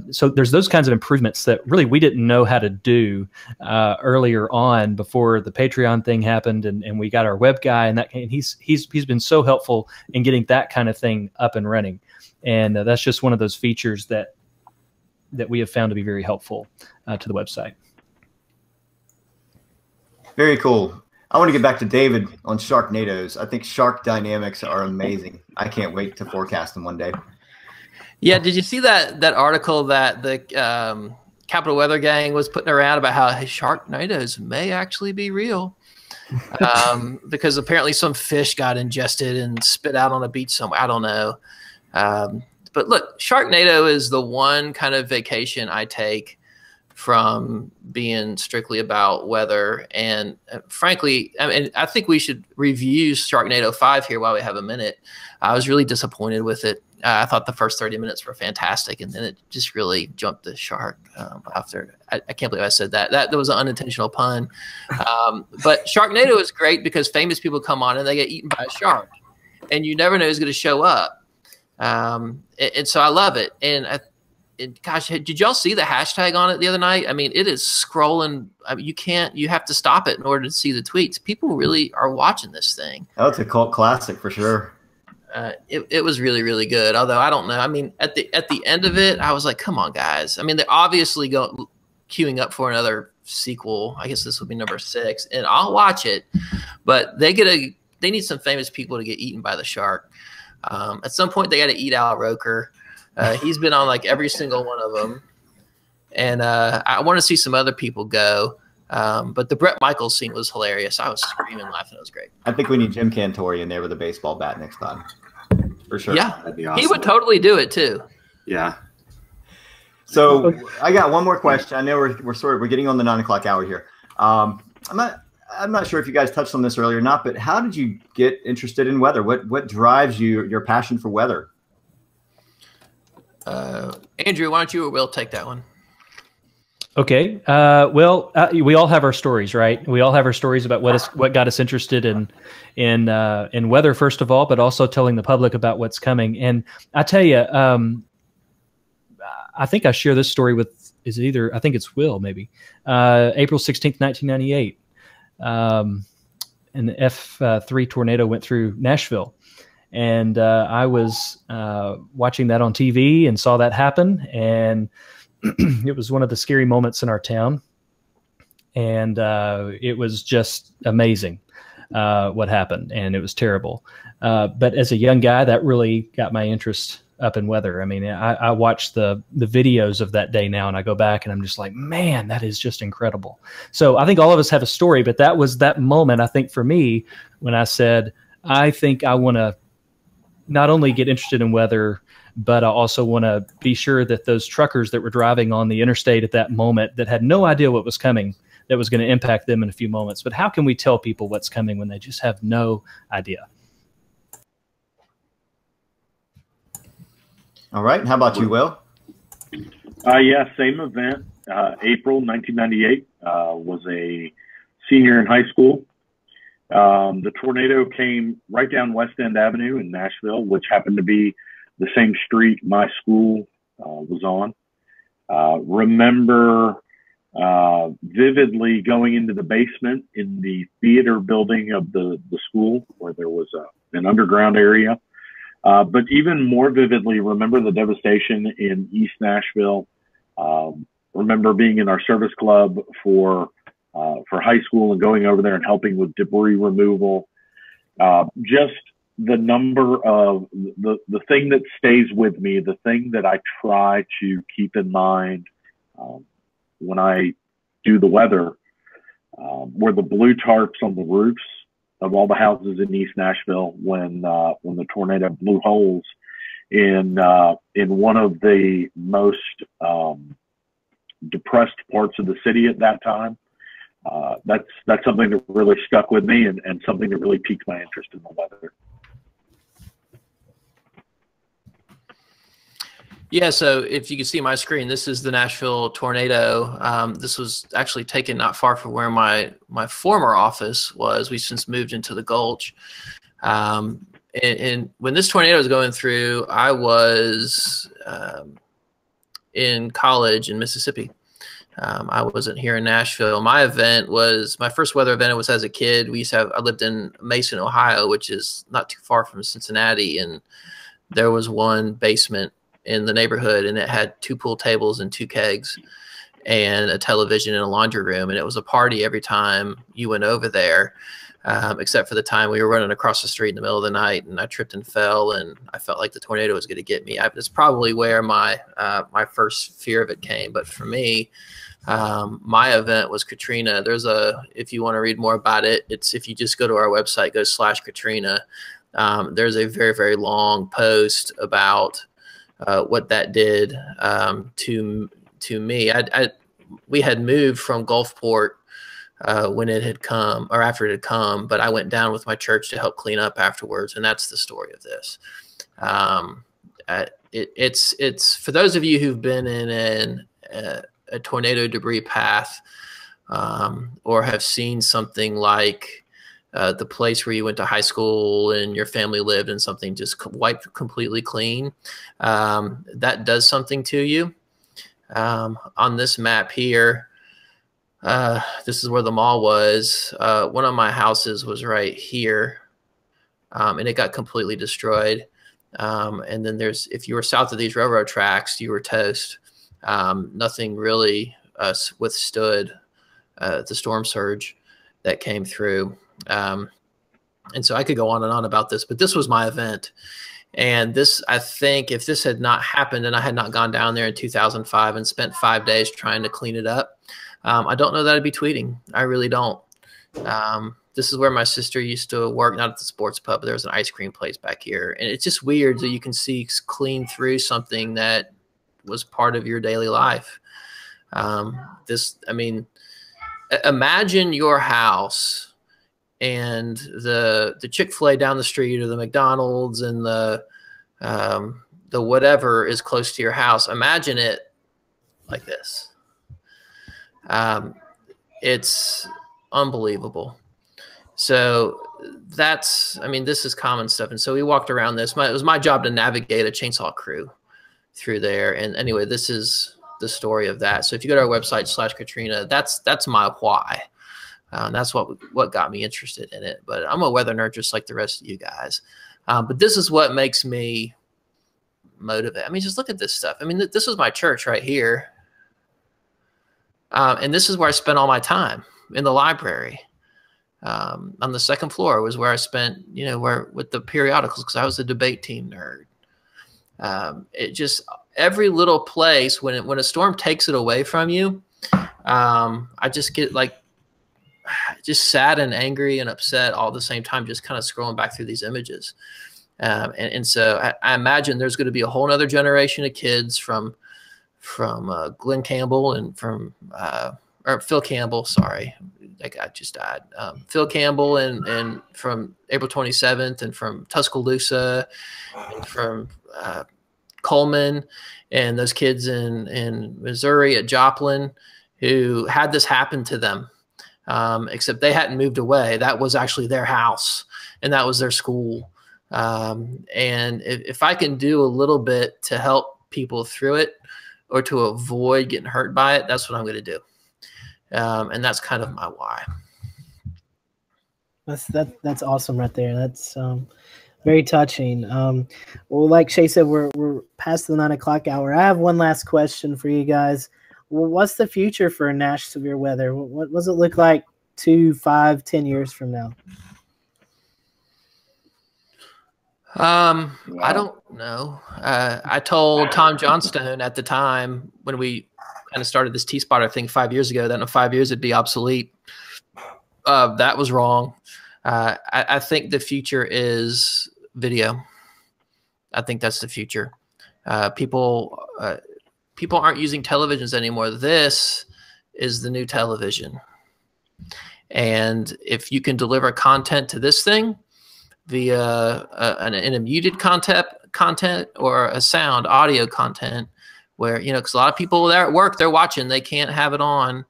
so there's those kinds of improvements that really we didn't know how to do earlier on before the Patreon thing happened, and we got our web guy, and he's been so helpful in getting that kind of thing up and running. And that's just one of those features that we have found to be very helpful to the website. Very cool. I want to get back to David on Sharknadoes. I think shark dynamics are amazing. I can't wait to forecast them one day. Yeah, did you see that article that the Capital Weather Gang was putting around about how Sharknadoes may actually be real? Because apparently some fish got ingested and spit out on a beach somewhere. I don't know. But look, Sharknado is the one kind of vacation I take from being strictly about weather. And frankly, I think we should review Sharknado 5 here while we have a minute. I was really disappointed with it. I thought the first 30 minutes were fantastic, and then it just really jumped the shark after. I can't believe I said that. That was an unintentional pun. But Sharknado is great because famous people come on and they get eaten by a shark, and you never know who's going to show up. And so I love it. And gosh, did y'all see the hashtag on it the other night? I mean, it is scrolling. I mean, you have to stop it in order to see the tweets. People really are watching this thing. Oh, it's a cult classic for sure. It was really, really good. Although I don't know. I mean, at the end of it, I was like, come on, guys. I mean, they're obviously queuing up for another sequel. I guess this will be number 6, and I'll watch it. But they need some famous people to get eaten by the shark. At some point, they got to eat Al Roker. He's been on like every single one of them. And I want to see some other people go. But the Bret Michaels scene was hilarious. I was screaming, laughing. It was great. I think we need Jim Cantori in there with a baseball bat next time. For sure. Yeah, that'd be awesome. He would totally do it too. Yeah. So I got one more question. I know we're getting on the 9 o'clock hour here. I'm not sure if you guys touched on this earlier or not, but how did you get interested in weather? What drives your passion for weather? Andrew, why don't you or Will take that one? Okay. Well, we all have our stories, right? We all have our stories about what got us interested in weather, first of all, but also telling the public about what's coming. And I tell you, I think I share this story with I think it's Will, maybe April 16th, 1998. An F3 tornado went through Nashville, and I was watching that on TV and saw that happen, and it was one of the scary moments in our town, and it was just amazing what happened, and it was terrible. But as a young guy, that really got my interest up in weather. I mean, I watch the videos of that day now, and I go back and I'm just like, man, that is just incredible. So I think all of us have a story, but that was that moment, I think, for me, when I said, I think I want to not only get interested in weather, but I also want to be sure that those truckers that were driving on the interstate at that moment that had no idea what was coming, that was going to impact them in a few moments. But how can we tell people what's coming when they just have no idea? All right. And how about you, Will? Yeah, same event. April 1998, was a senior in high school. The tornado came right down West End Avenue in Nashville, which happened to be the same street my school was on. Remember vividly going into the basement in the theater building of the school, where there was an underground area. But even more vividly, remember the devastation in East Nashville. Remember being in our service club for high school and going over there and helping with debris removal. Just the number of the thing that stays with me, the thing that I try to keep in mind when I do the weather, were the blue tarps on the roofs of all the houses in East Nashville when the tornado blew holes in one of the most depressed parts of the city at that time. That's something that really stuck with me and something that really piqued my interest in the weather. Yeah, so if you can see my screen, this is the Nashville tornado. This was actually taken not far from where my former office was. We since moved into the Gulch. And when this tornado was going through, I was in college in Mississippi. I wasn't here in Nashville. My first weather event was as a kid. I lived in Mason, Ohio, which is not too far from Cincinnati. And there was one basement in the neighborhood, and it had 2 pool tables and 2 kegs and a television and a laundry room. And it was a party every time you went over there, except for the time we were running across the street in the middle of the night and I tripped and fell and I felt like the tornado was going to get me. It's probably where my first fear of it came. But for me, my event was Katrina. If you want to read more about it, if you just go to our website, go /Katrina. There's a very, very long post about what that did to me. We had moved from Gulfport when it had come, or after it had come, but I went down with my church to help clean up afterwards, and that's the story of this. It's for those of you who've been in a tornado debris path, or have seen something like the place where you went to high school and your family lived and something just wiped completely clean. That does something to you. On this map here, this is where the mall was. One of my houses was right here, and it got completely destroyed. And then if you were south of these railroad tracks, you were toast. Nothing really withstood the storm surge that came through. And so I could go on and on about this, but this was my event. And this, I think if this had not happened and I had not gone down there in 2005 and spent 5 days trying to clean it up, I don't know that I'd be tweeting. I really don't. This is where my sister used to work, not at the sports pub, but there was an ice cream place back here. And it's just weird that you can see clean through something that was part of your daily life. Imagine your house and the Chick-fil-A down the street, or the McDonald's and the whatever is close to your house. Imagine it like this. It's unbelievable. So I mean, this is common stuff. And so we walked around this. It was my job to navigate a chainsaw crew through there. And anyway, this is the story of that. So if you go to our website /Katrina, that's my why. That's what got me interested in it. But I'm a weather nerd just like the rest of you guys. But this is what makes me motivate. I mean, just look at this stuff. I mean, this is my church right here. And this is where I spent all my time, in the library. On the second floor was where I spent, with the periodicals, because I was a debate team nerd. It just, every little place, when a storm takes it away from you, I just get just sad and angry and upset all at the same time, just kind of scrolling back through these images. And so I imagine there's going to be a whole other generation of kids from Glenn Campbell and or Phil Campbell, sorry, that guy just died. Phil Campbell and from April 27th, and from Tuscaloosa, and from Coleman, and those kids in Missouri at Joplin who had this happen to them, except they hadn't moved away. That was actually their house, and that was their school. And if I can do a little bit to help people through it or to avoid getting hurt by it, that's what I'm going to do. And that's kind of my why. That's awesome right there. That's very touching. Well, like Shay said, we're past the 9 o'clock hour. I have one last question for you guys. Well, what's the future for Nash Severe Weather? What does it look like 2, 5, 10 years from now? I don't know. I told Tom Johnstone at the time when we kind of started this T-Spotter thing 5 years ago that in 5 years it'd be obsolete. That was wrong. I think the future is video. I think that's the future. People aren't using televisions anymore. This is the new television. And if you can deliver content to this thing via in a muted content or a sound audio content, where, because a lot of people, they're at work, they're watching, they can't have it on.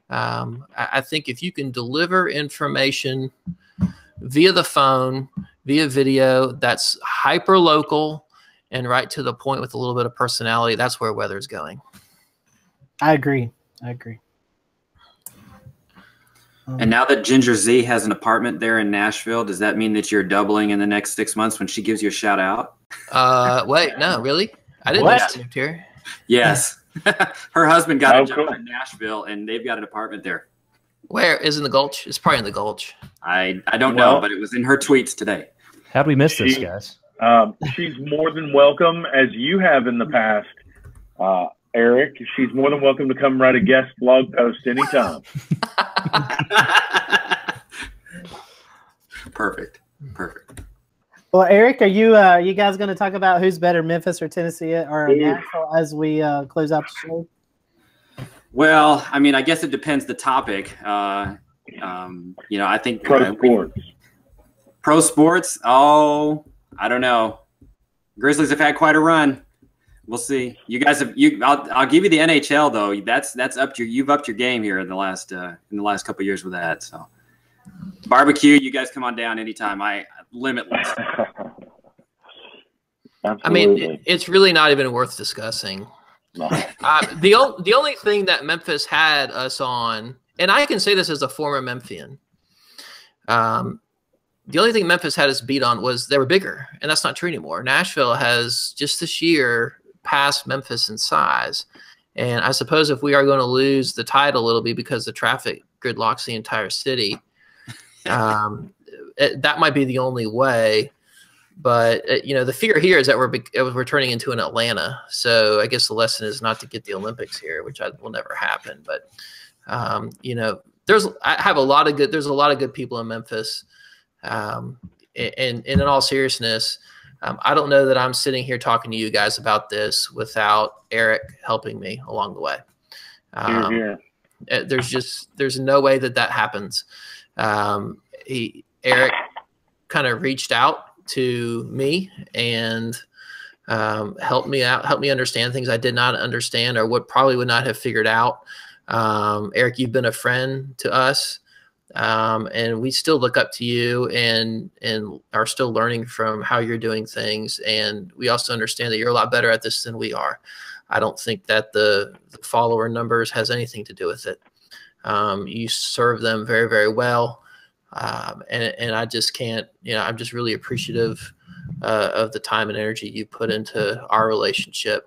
I think if you can deliver information via the phone, via video, that's hyper local and right to the point with a little bit of personality, that's where weather's going. I agree. And now that Ginger Z has an apartment there in Nashville, does that mean that you're doubling in the next 6 months when she gives you a shout out? Wait, no, really? I didn't know she moved here. Yes. Her husband got a job in Nashville, and they've got an apartment there. Where is in the Gulch? It's probably in the Gulch. I don't know, but it was in her tweets today. How'd we miss this, guys? She's more than welcome, as you have in the past, Eric. She's more than welcome to come write a guest blog post anytime. Perfect. Well, Eric, are you guys going to talk about who's better, Memphis or Tennessee or Nashville, as we close out the show? Well, I mean, I guess it depends the topic. I think pro sports. Oh, I don't know. Grizzlies have had quite a run. We'll see. You guys have I'll give you the NHL though. That's you've upped your game here in the last couple of years with that. So barbecue, you guys come on down anytime. Limitless. I mean, it's really not even worth discussing. No. The only thing that Memphis had us on, and I can say this as a former Memphian, the only thing Memphis had us beat on was they were bigger, and that's not true anymore. Nashville has just this year passed Memphis in size, and I suppose if we are going to lose the title, it'll be because the traffic gridlocks the entire city. That might be the only way. But, the fear here is that we're turning into an Atlanta. So I guess the lesson is not to get the Olympics here, which will never happen. But, there's a lot of good people in Memphis. And in all seriousness, I don't know that I'm sitting here talking to you guys about this without Eric helping me along the way. There's no way that happens. Eric kind of reached out to me and helped me understand things I did not understand or probably would not have figured out Eric, you've been a friend to us, and we still look up to you and are still learning from how you're doing things. And we also understand that you're a lot better at this than we are. I don't think that the follower numbers has anything to do with it. You serve them very, very well. And I just can't, I'm just really appreciative of the time and energy you put into our relationship,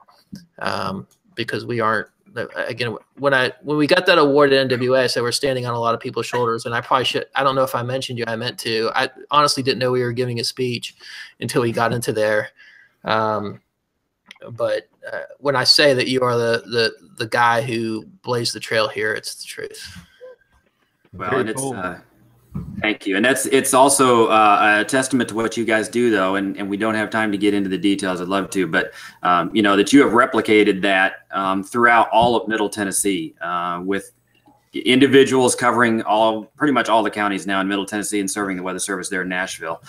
because we aren't, again, when we got that award at NWA, I said we're standing on a lot of people's shoulders, and I probably should, I don't know if I mentioned you, I meant to. I honestly didn't know we were giving a speech until we got into there. But when I say that you are the guy who blazed the trail here, it's the truth. Well, and it's thank you, and it's also a testament to what you guys do, though, and we don't have time to get into the details. I'd love to, but that you have replicated that throughout all of Middle Tennessee, with individuals covering pretty much all the counties now in Middle Tennessee and serving the Weather Service there in Nashville.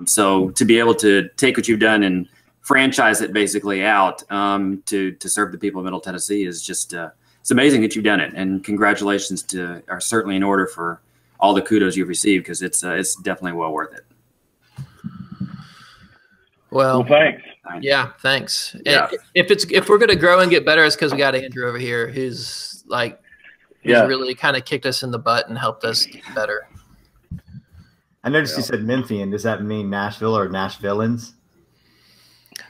So to be able to take what you've done and franchise it basically out to serve the people of Middle Tennessee is just it's amazing that you've done it, and congratulations are certainly in order for all the kudos you've received, because it's definitely well worth it. Well, thanks. Yeah, thanks. Yeah. If we're gonna grow and get better, it's because we got Andrew over here who's really kind of kicked us in the butt and helped us get better. I noticed you said Memphian. Does that mean Nashville or Nashvilleans?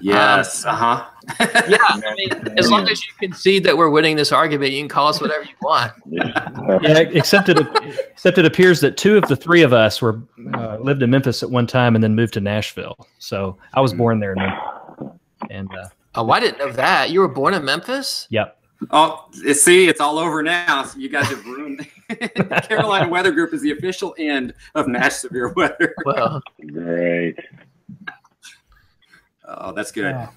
Yes. Yeah. I mean, as long as you concede that we're winning this argument, you can call us whatever you want. Yeah, except it appears that 2 of the 3 of us lived in Memphis at one time and then moved to Nashville. So I was born there, and oh, I didn't know that. You were born in Memphis? Yep. Oh, see, it's all over now. So you guys have ruined. Carolina Weather Group is the official end of Nash Severe Weather. Well, great. Oh, that's good. Yeah.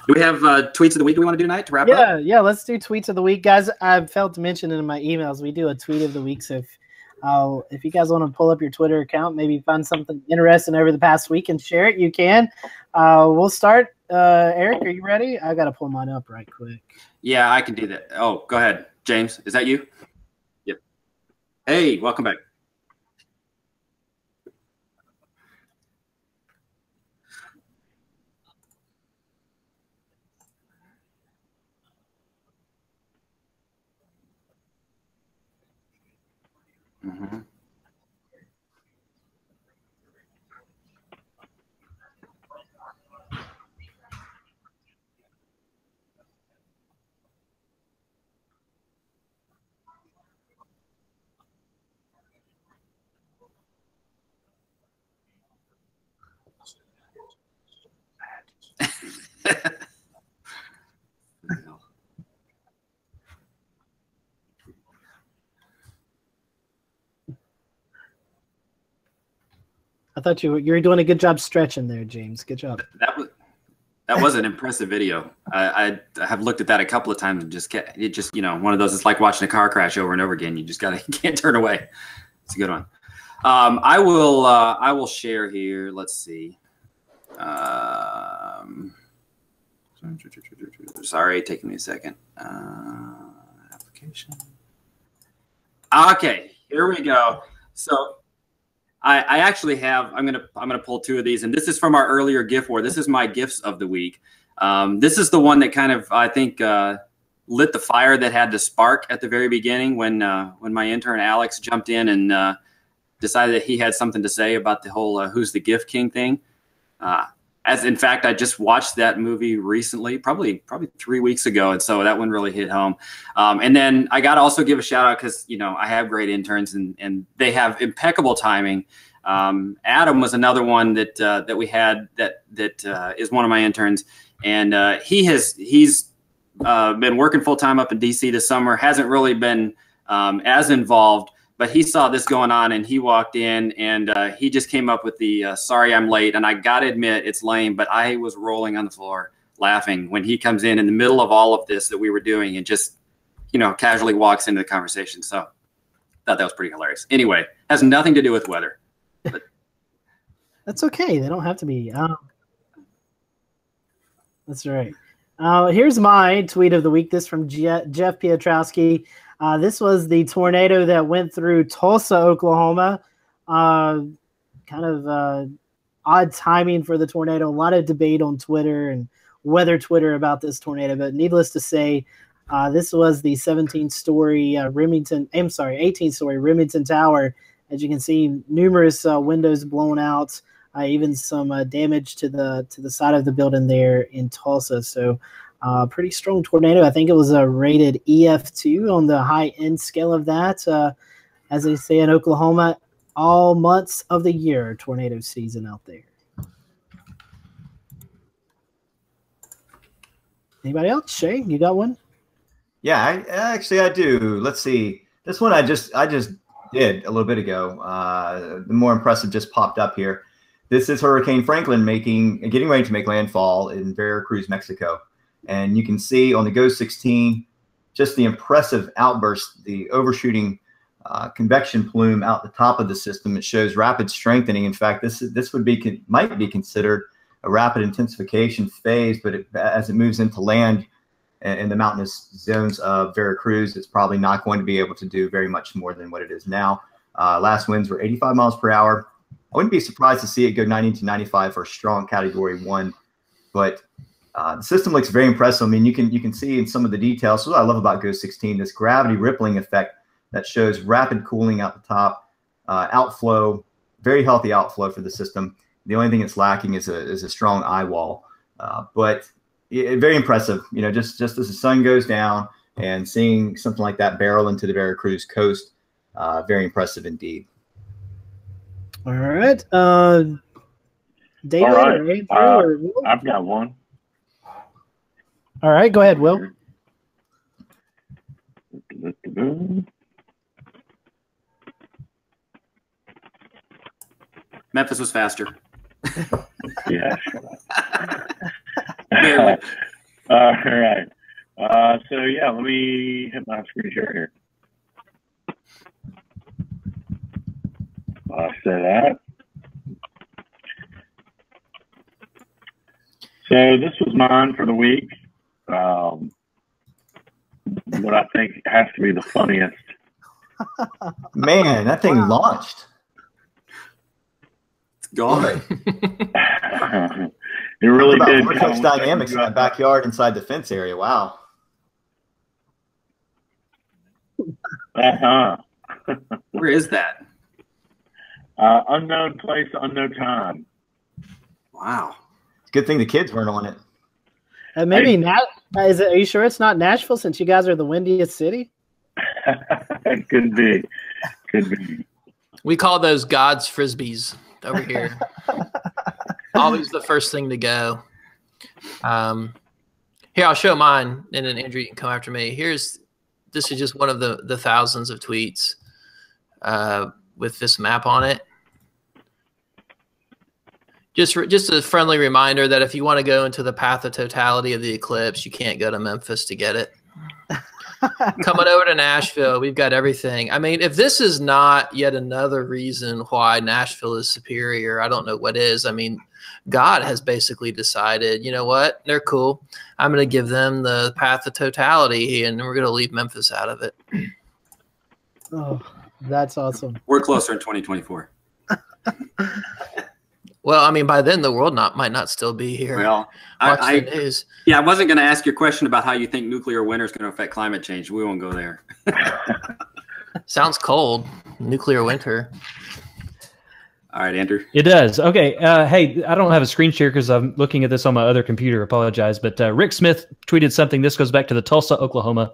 Do we have tweets of the week we want to do tonight to wrap up? Yeah, let's do tweets of the week, guys. I failed to mention in my emails we do a tweet of the week. So if you guys want to pull up your Twitter account, maybe find something interesting over the past week and share it, you can. We'll start. Eric, are you ready? I got to pull mine up right quick. Yeah, I can do that. Oh, go ahead, James. Is that you? Yep. Hey, welcome back. Mm-hmm. I thought you were doing a good job stretching there, James. Good job. That was an impressive video. I have looked at that a couple of times and one of those. It's like watching a car crash over and over again. You can't turn away. It's a good one. I will share here. Let's see. Sorry, taking me a second. Application. Okay, here we go. So I actually have. I'm gonna pull 2 of these, and this is from our earlier gift war. This is my gifts of the week. This is the one that kind of, I think, lit the fire that had to spark at the very beginning when my intern Alex jumped in and decided that he had something to say about the whole "Who's the Gift King" thing. As in fact, I just watched that movie recently, probably 3 weeks ago, and so that one really hit home. And then I got to also give a shout out because I have great interns and they have impeccable timing. Adam was another one that we had that is one of my interns, and he's been working full time up in DC this summer. Hasn't really been as involved. But he saw this going on, and he walked in, and he just came up with the "sorry, I'm late." And I gotta admit, it's lame, but I was rolling on the floor laughing when he comes in the middle of all of this that we were doing, and just casually walks into the conversation. So I thought that was pretty hilarious. Anyway, has nothing to do with weather. But that's okay. They don't have to be. That's right. Here's my tweet of the week. This from Jeff Piotrowski. This was the tornado that went through Tulsa, Oklahoma. Kind of odd timing for the tornado. A lot of debate on Twitter and weather Twitter about this tornado, but needless to say, this was the 18-story Remington Tower. As you can see, numerous windows blown out, even some damage to the side of the building there in Tulsa. So pretty strong tornado. I think it was rated EF2 on the high-end scale of that. As they say in Oklahoma, all months of the year, tornado season out there. Anybody else? Shay, you got one? Yeah, I do. Let's see. This one I just did a little bit ago. The more impressive just popped up here. This is Hurricane Franklin getting ready to make landfall in Veracruz, Mexico. And you can see on the GOES 16 just the impressive outburst, the overshooting convection plume out the top of the system. It shows rapid strengthening. In fact, this might be considered a rapid intensification phase, but as it moves into land in the mountainous zones of Veracruz, it's probably not going to be able to do very much more than what it is now. Last winds were 85 miles per hour. I wouldn't be surprised to see it go 90 to 95 for a strong Category 1, but the system looks very impressive. I mean, you can see in some of the details. So what I love about GOES 16, this gravity rippling effect that shows rapid cooling out the top, outflow, very healthy outflow for the system. The only thing it's lacking is a strong eye wall, but very impressive. You know, just as the sun goes down and seeing something like that barrel into the Veracruz coast, very impressive indeed. All right, David. All right, I've got one. All right, go ahead, Will. Memphis was faster. Yeah. All right. So yeah, let me hit my screen share here. Say that. So this was mine for the week. What I think has to be the funniest. Man, that thing launched. It's gone. It really did. Vortex dynamics in the backyard inside the fence area. Wow. Where is that? Unknown place, unknown time. Wow. It's a good thing the kids weren't on it. Maybe are you sure it's not Nashville since you guys are the windiest city? It could be. Could be. We call those God's Frisbees over here. Always the first thing to go. Here, I'll show mine, and then Andrew, you can come after me. This is just one of the thousands of tweets with this map on it. Just a friendly reminder that if you want to go into the path of totality of the eclipse, you can't go to Memphis to get it. Coming over to Nashville, we've got everything. I mean, if this is not yet another reason why Nashville is superior, I don't know what is. I mean, God has basically decided, you know what? They're cool. I'm going to give them the path of totality, and we're going to leave Memphis out of it. Oh, that's awesome. We're closer in 2024. Well, I mean, by then the world might not still be here. Well, Watch the news. Yeah, I wasn't going to ask your question about how you think nuclear winter is going to affect climate change. We won't go there. Sounds cold. Nuclear winter. All right, Andrew. It does. Okay. Hey, I don't have a screen share because I'm looking at this on my other computer. Apologize. But Rick Smith tweeted something. This goes back to the Tulsa, Oklahoma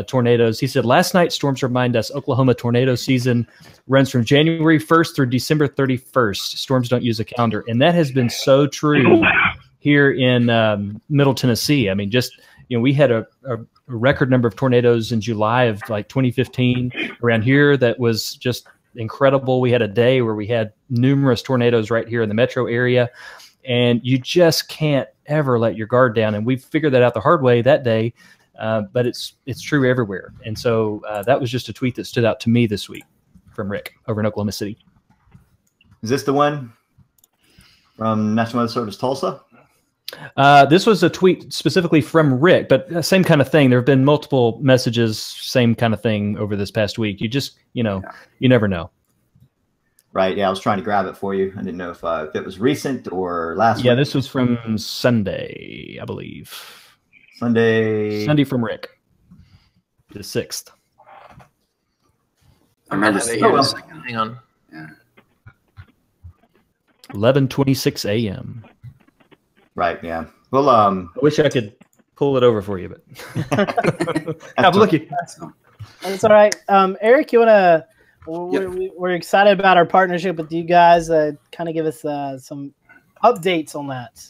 tornadoes. He said, last night storms remind us Oklahoma tornado season runs from January 1st through December 31st. Storms don't use a calendar. And that has been so true here in Middle Tennessee. I mean, we had a record number of tornadoes in July of like 2015 around here. That was just incredible. We had a day where we had numerous tornadoes right here in the metro area, and you just can't ever let your guard down. And we figured that out the hard way that day. But it's true everywhere. And so that was just a tweet that stood out to me this week from Rick over in Oklahoma City. Is this the one from National Weather Service Tulsa? This was a tweet specifically from Rick, but same kind of thing. There have been multiple messages, same kind of thing over this past week. You just, you never know. Right. Yeah, I was trying to grab it for you. I didn't know if it was recent or last week. Yeah, this was from Sunday, I believe. Sunday from Rick, the 6th. I remember have it here in a second. Hang on. Yeah. 11:26 a.m. Right. Yeah. Well, I wish I could pull it over for you, but have a look. That's all right. Eric, you want to? We're excited about our partnership with you guys. Kind of give us some updates on that.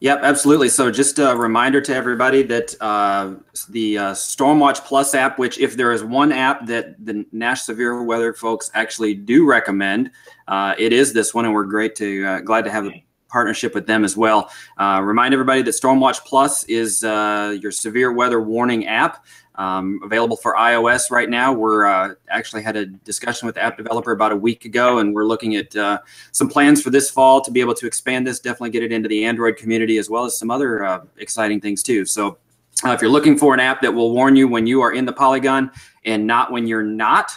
Yep, absolutely. So just a reminder to everybody that the Stormwatch Plus app, which if there is one app that the Nash Severe Weather folks actually do recommend, it is this one, and we're glad to have the partnership with them as well. Remind everybody that Stormwatch Plus is your severe weather warning app. Available for iOS right now. We're actually had a discussion with the app developer about a week ago, and we're looking at some plans for this fall to be able to expand this, definitely get it into the Android community, as well as some other exciting things too. So if you're looking for an app that will warn you when you are in the polygon and not when you're not,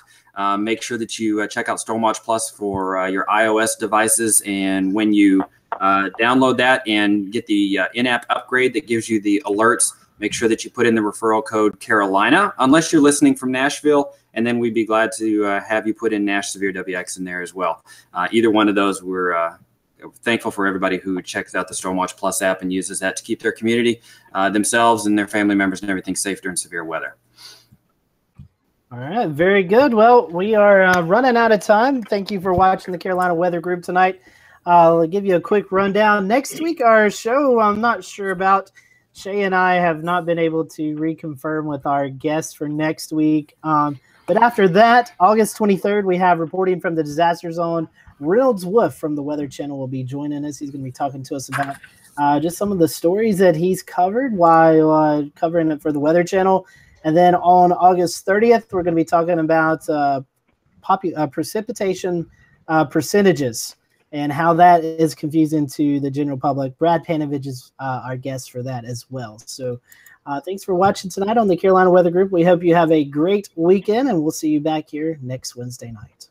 make sure that you check out Stormwatch Plus for your iOS devices. And when you download that and get the in-app upgrade that gives you the alerts, make sure that you put in the referral code Carolina, unless you're listening from Nashville, and then we'd be glad to have you put in Nash Severe WX in there as well. Either one of those, we're thankful for everybody who checks out the Stormwatch Plus app and uses that to keep their community, themselves and their family members and everything safe during severe weather. All right, very good. Well, we are running out of time. Thank you for watching the Carolina Weather Group tonight. I'll give you a quick rundown. Next week, our show, I'm not sure about. Shay and I have not been able to reconfirm with our guests for next week. But after that, August 23rd, we have reporting from the disaster zone. Reynolds Wolf from the Weather Channel will be joining us. He's going to be talking to us about just some of the stories that he's covered while covering it for the Weather Channel. And then on August 30th, we're going to be talking about precipitation percentages and how that is confusing to the general public. Brad Panovich is our guest for that as well. So thanks for watching tonight on the Carolina Weather Group. We hope you have a great weekend, and we'll see you back here next Wednesday night.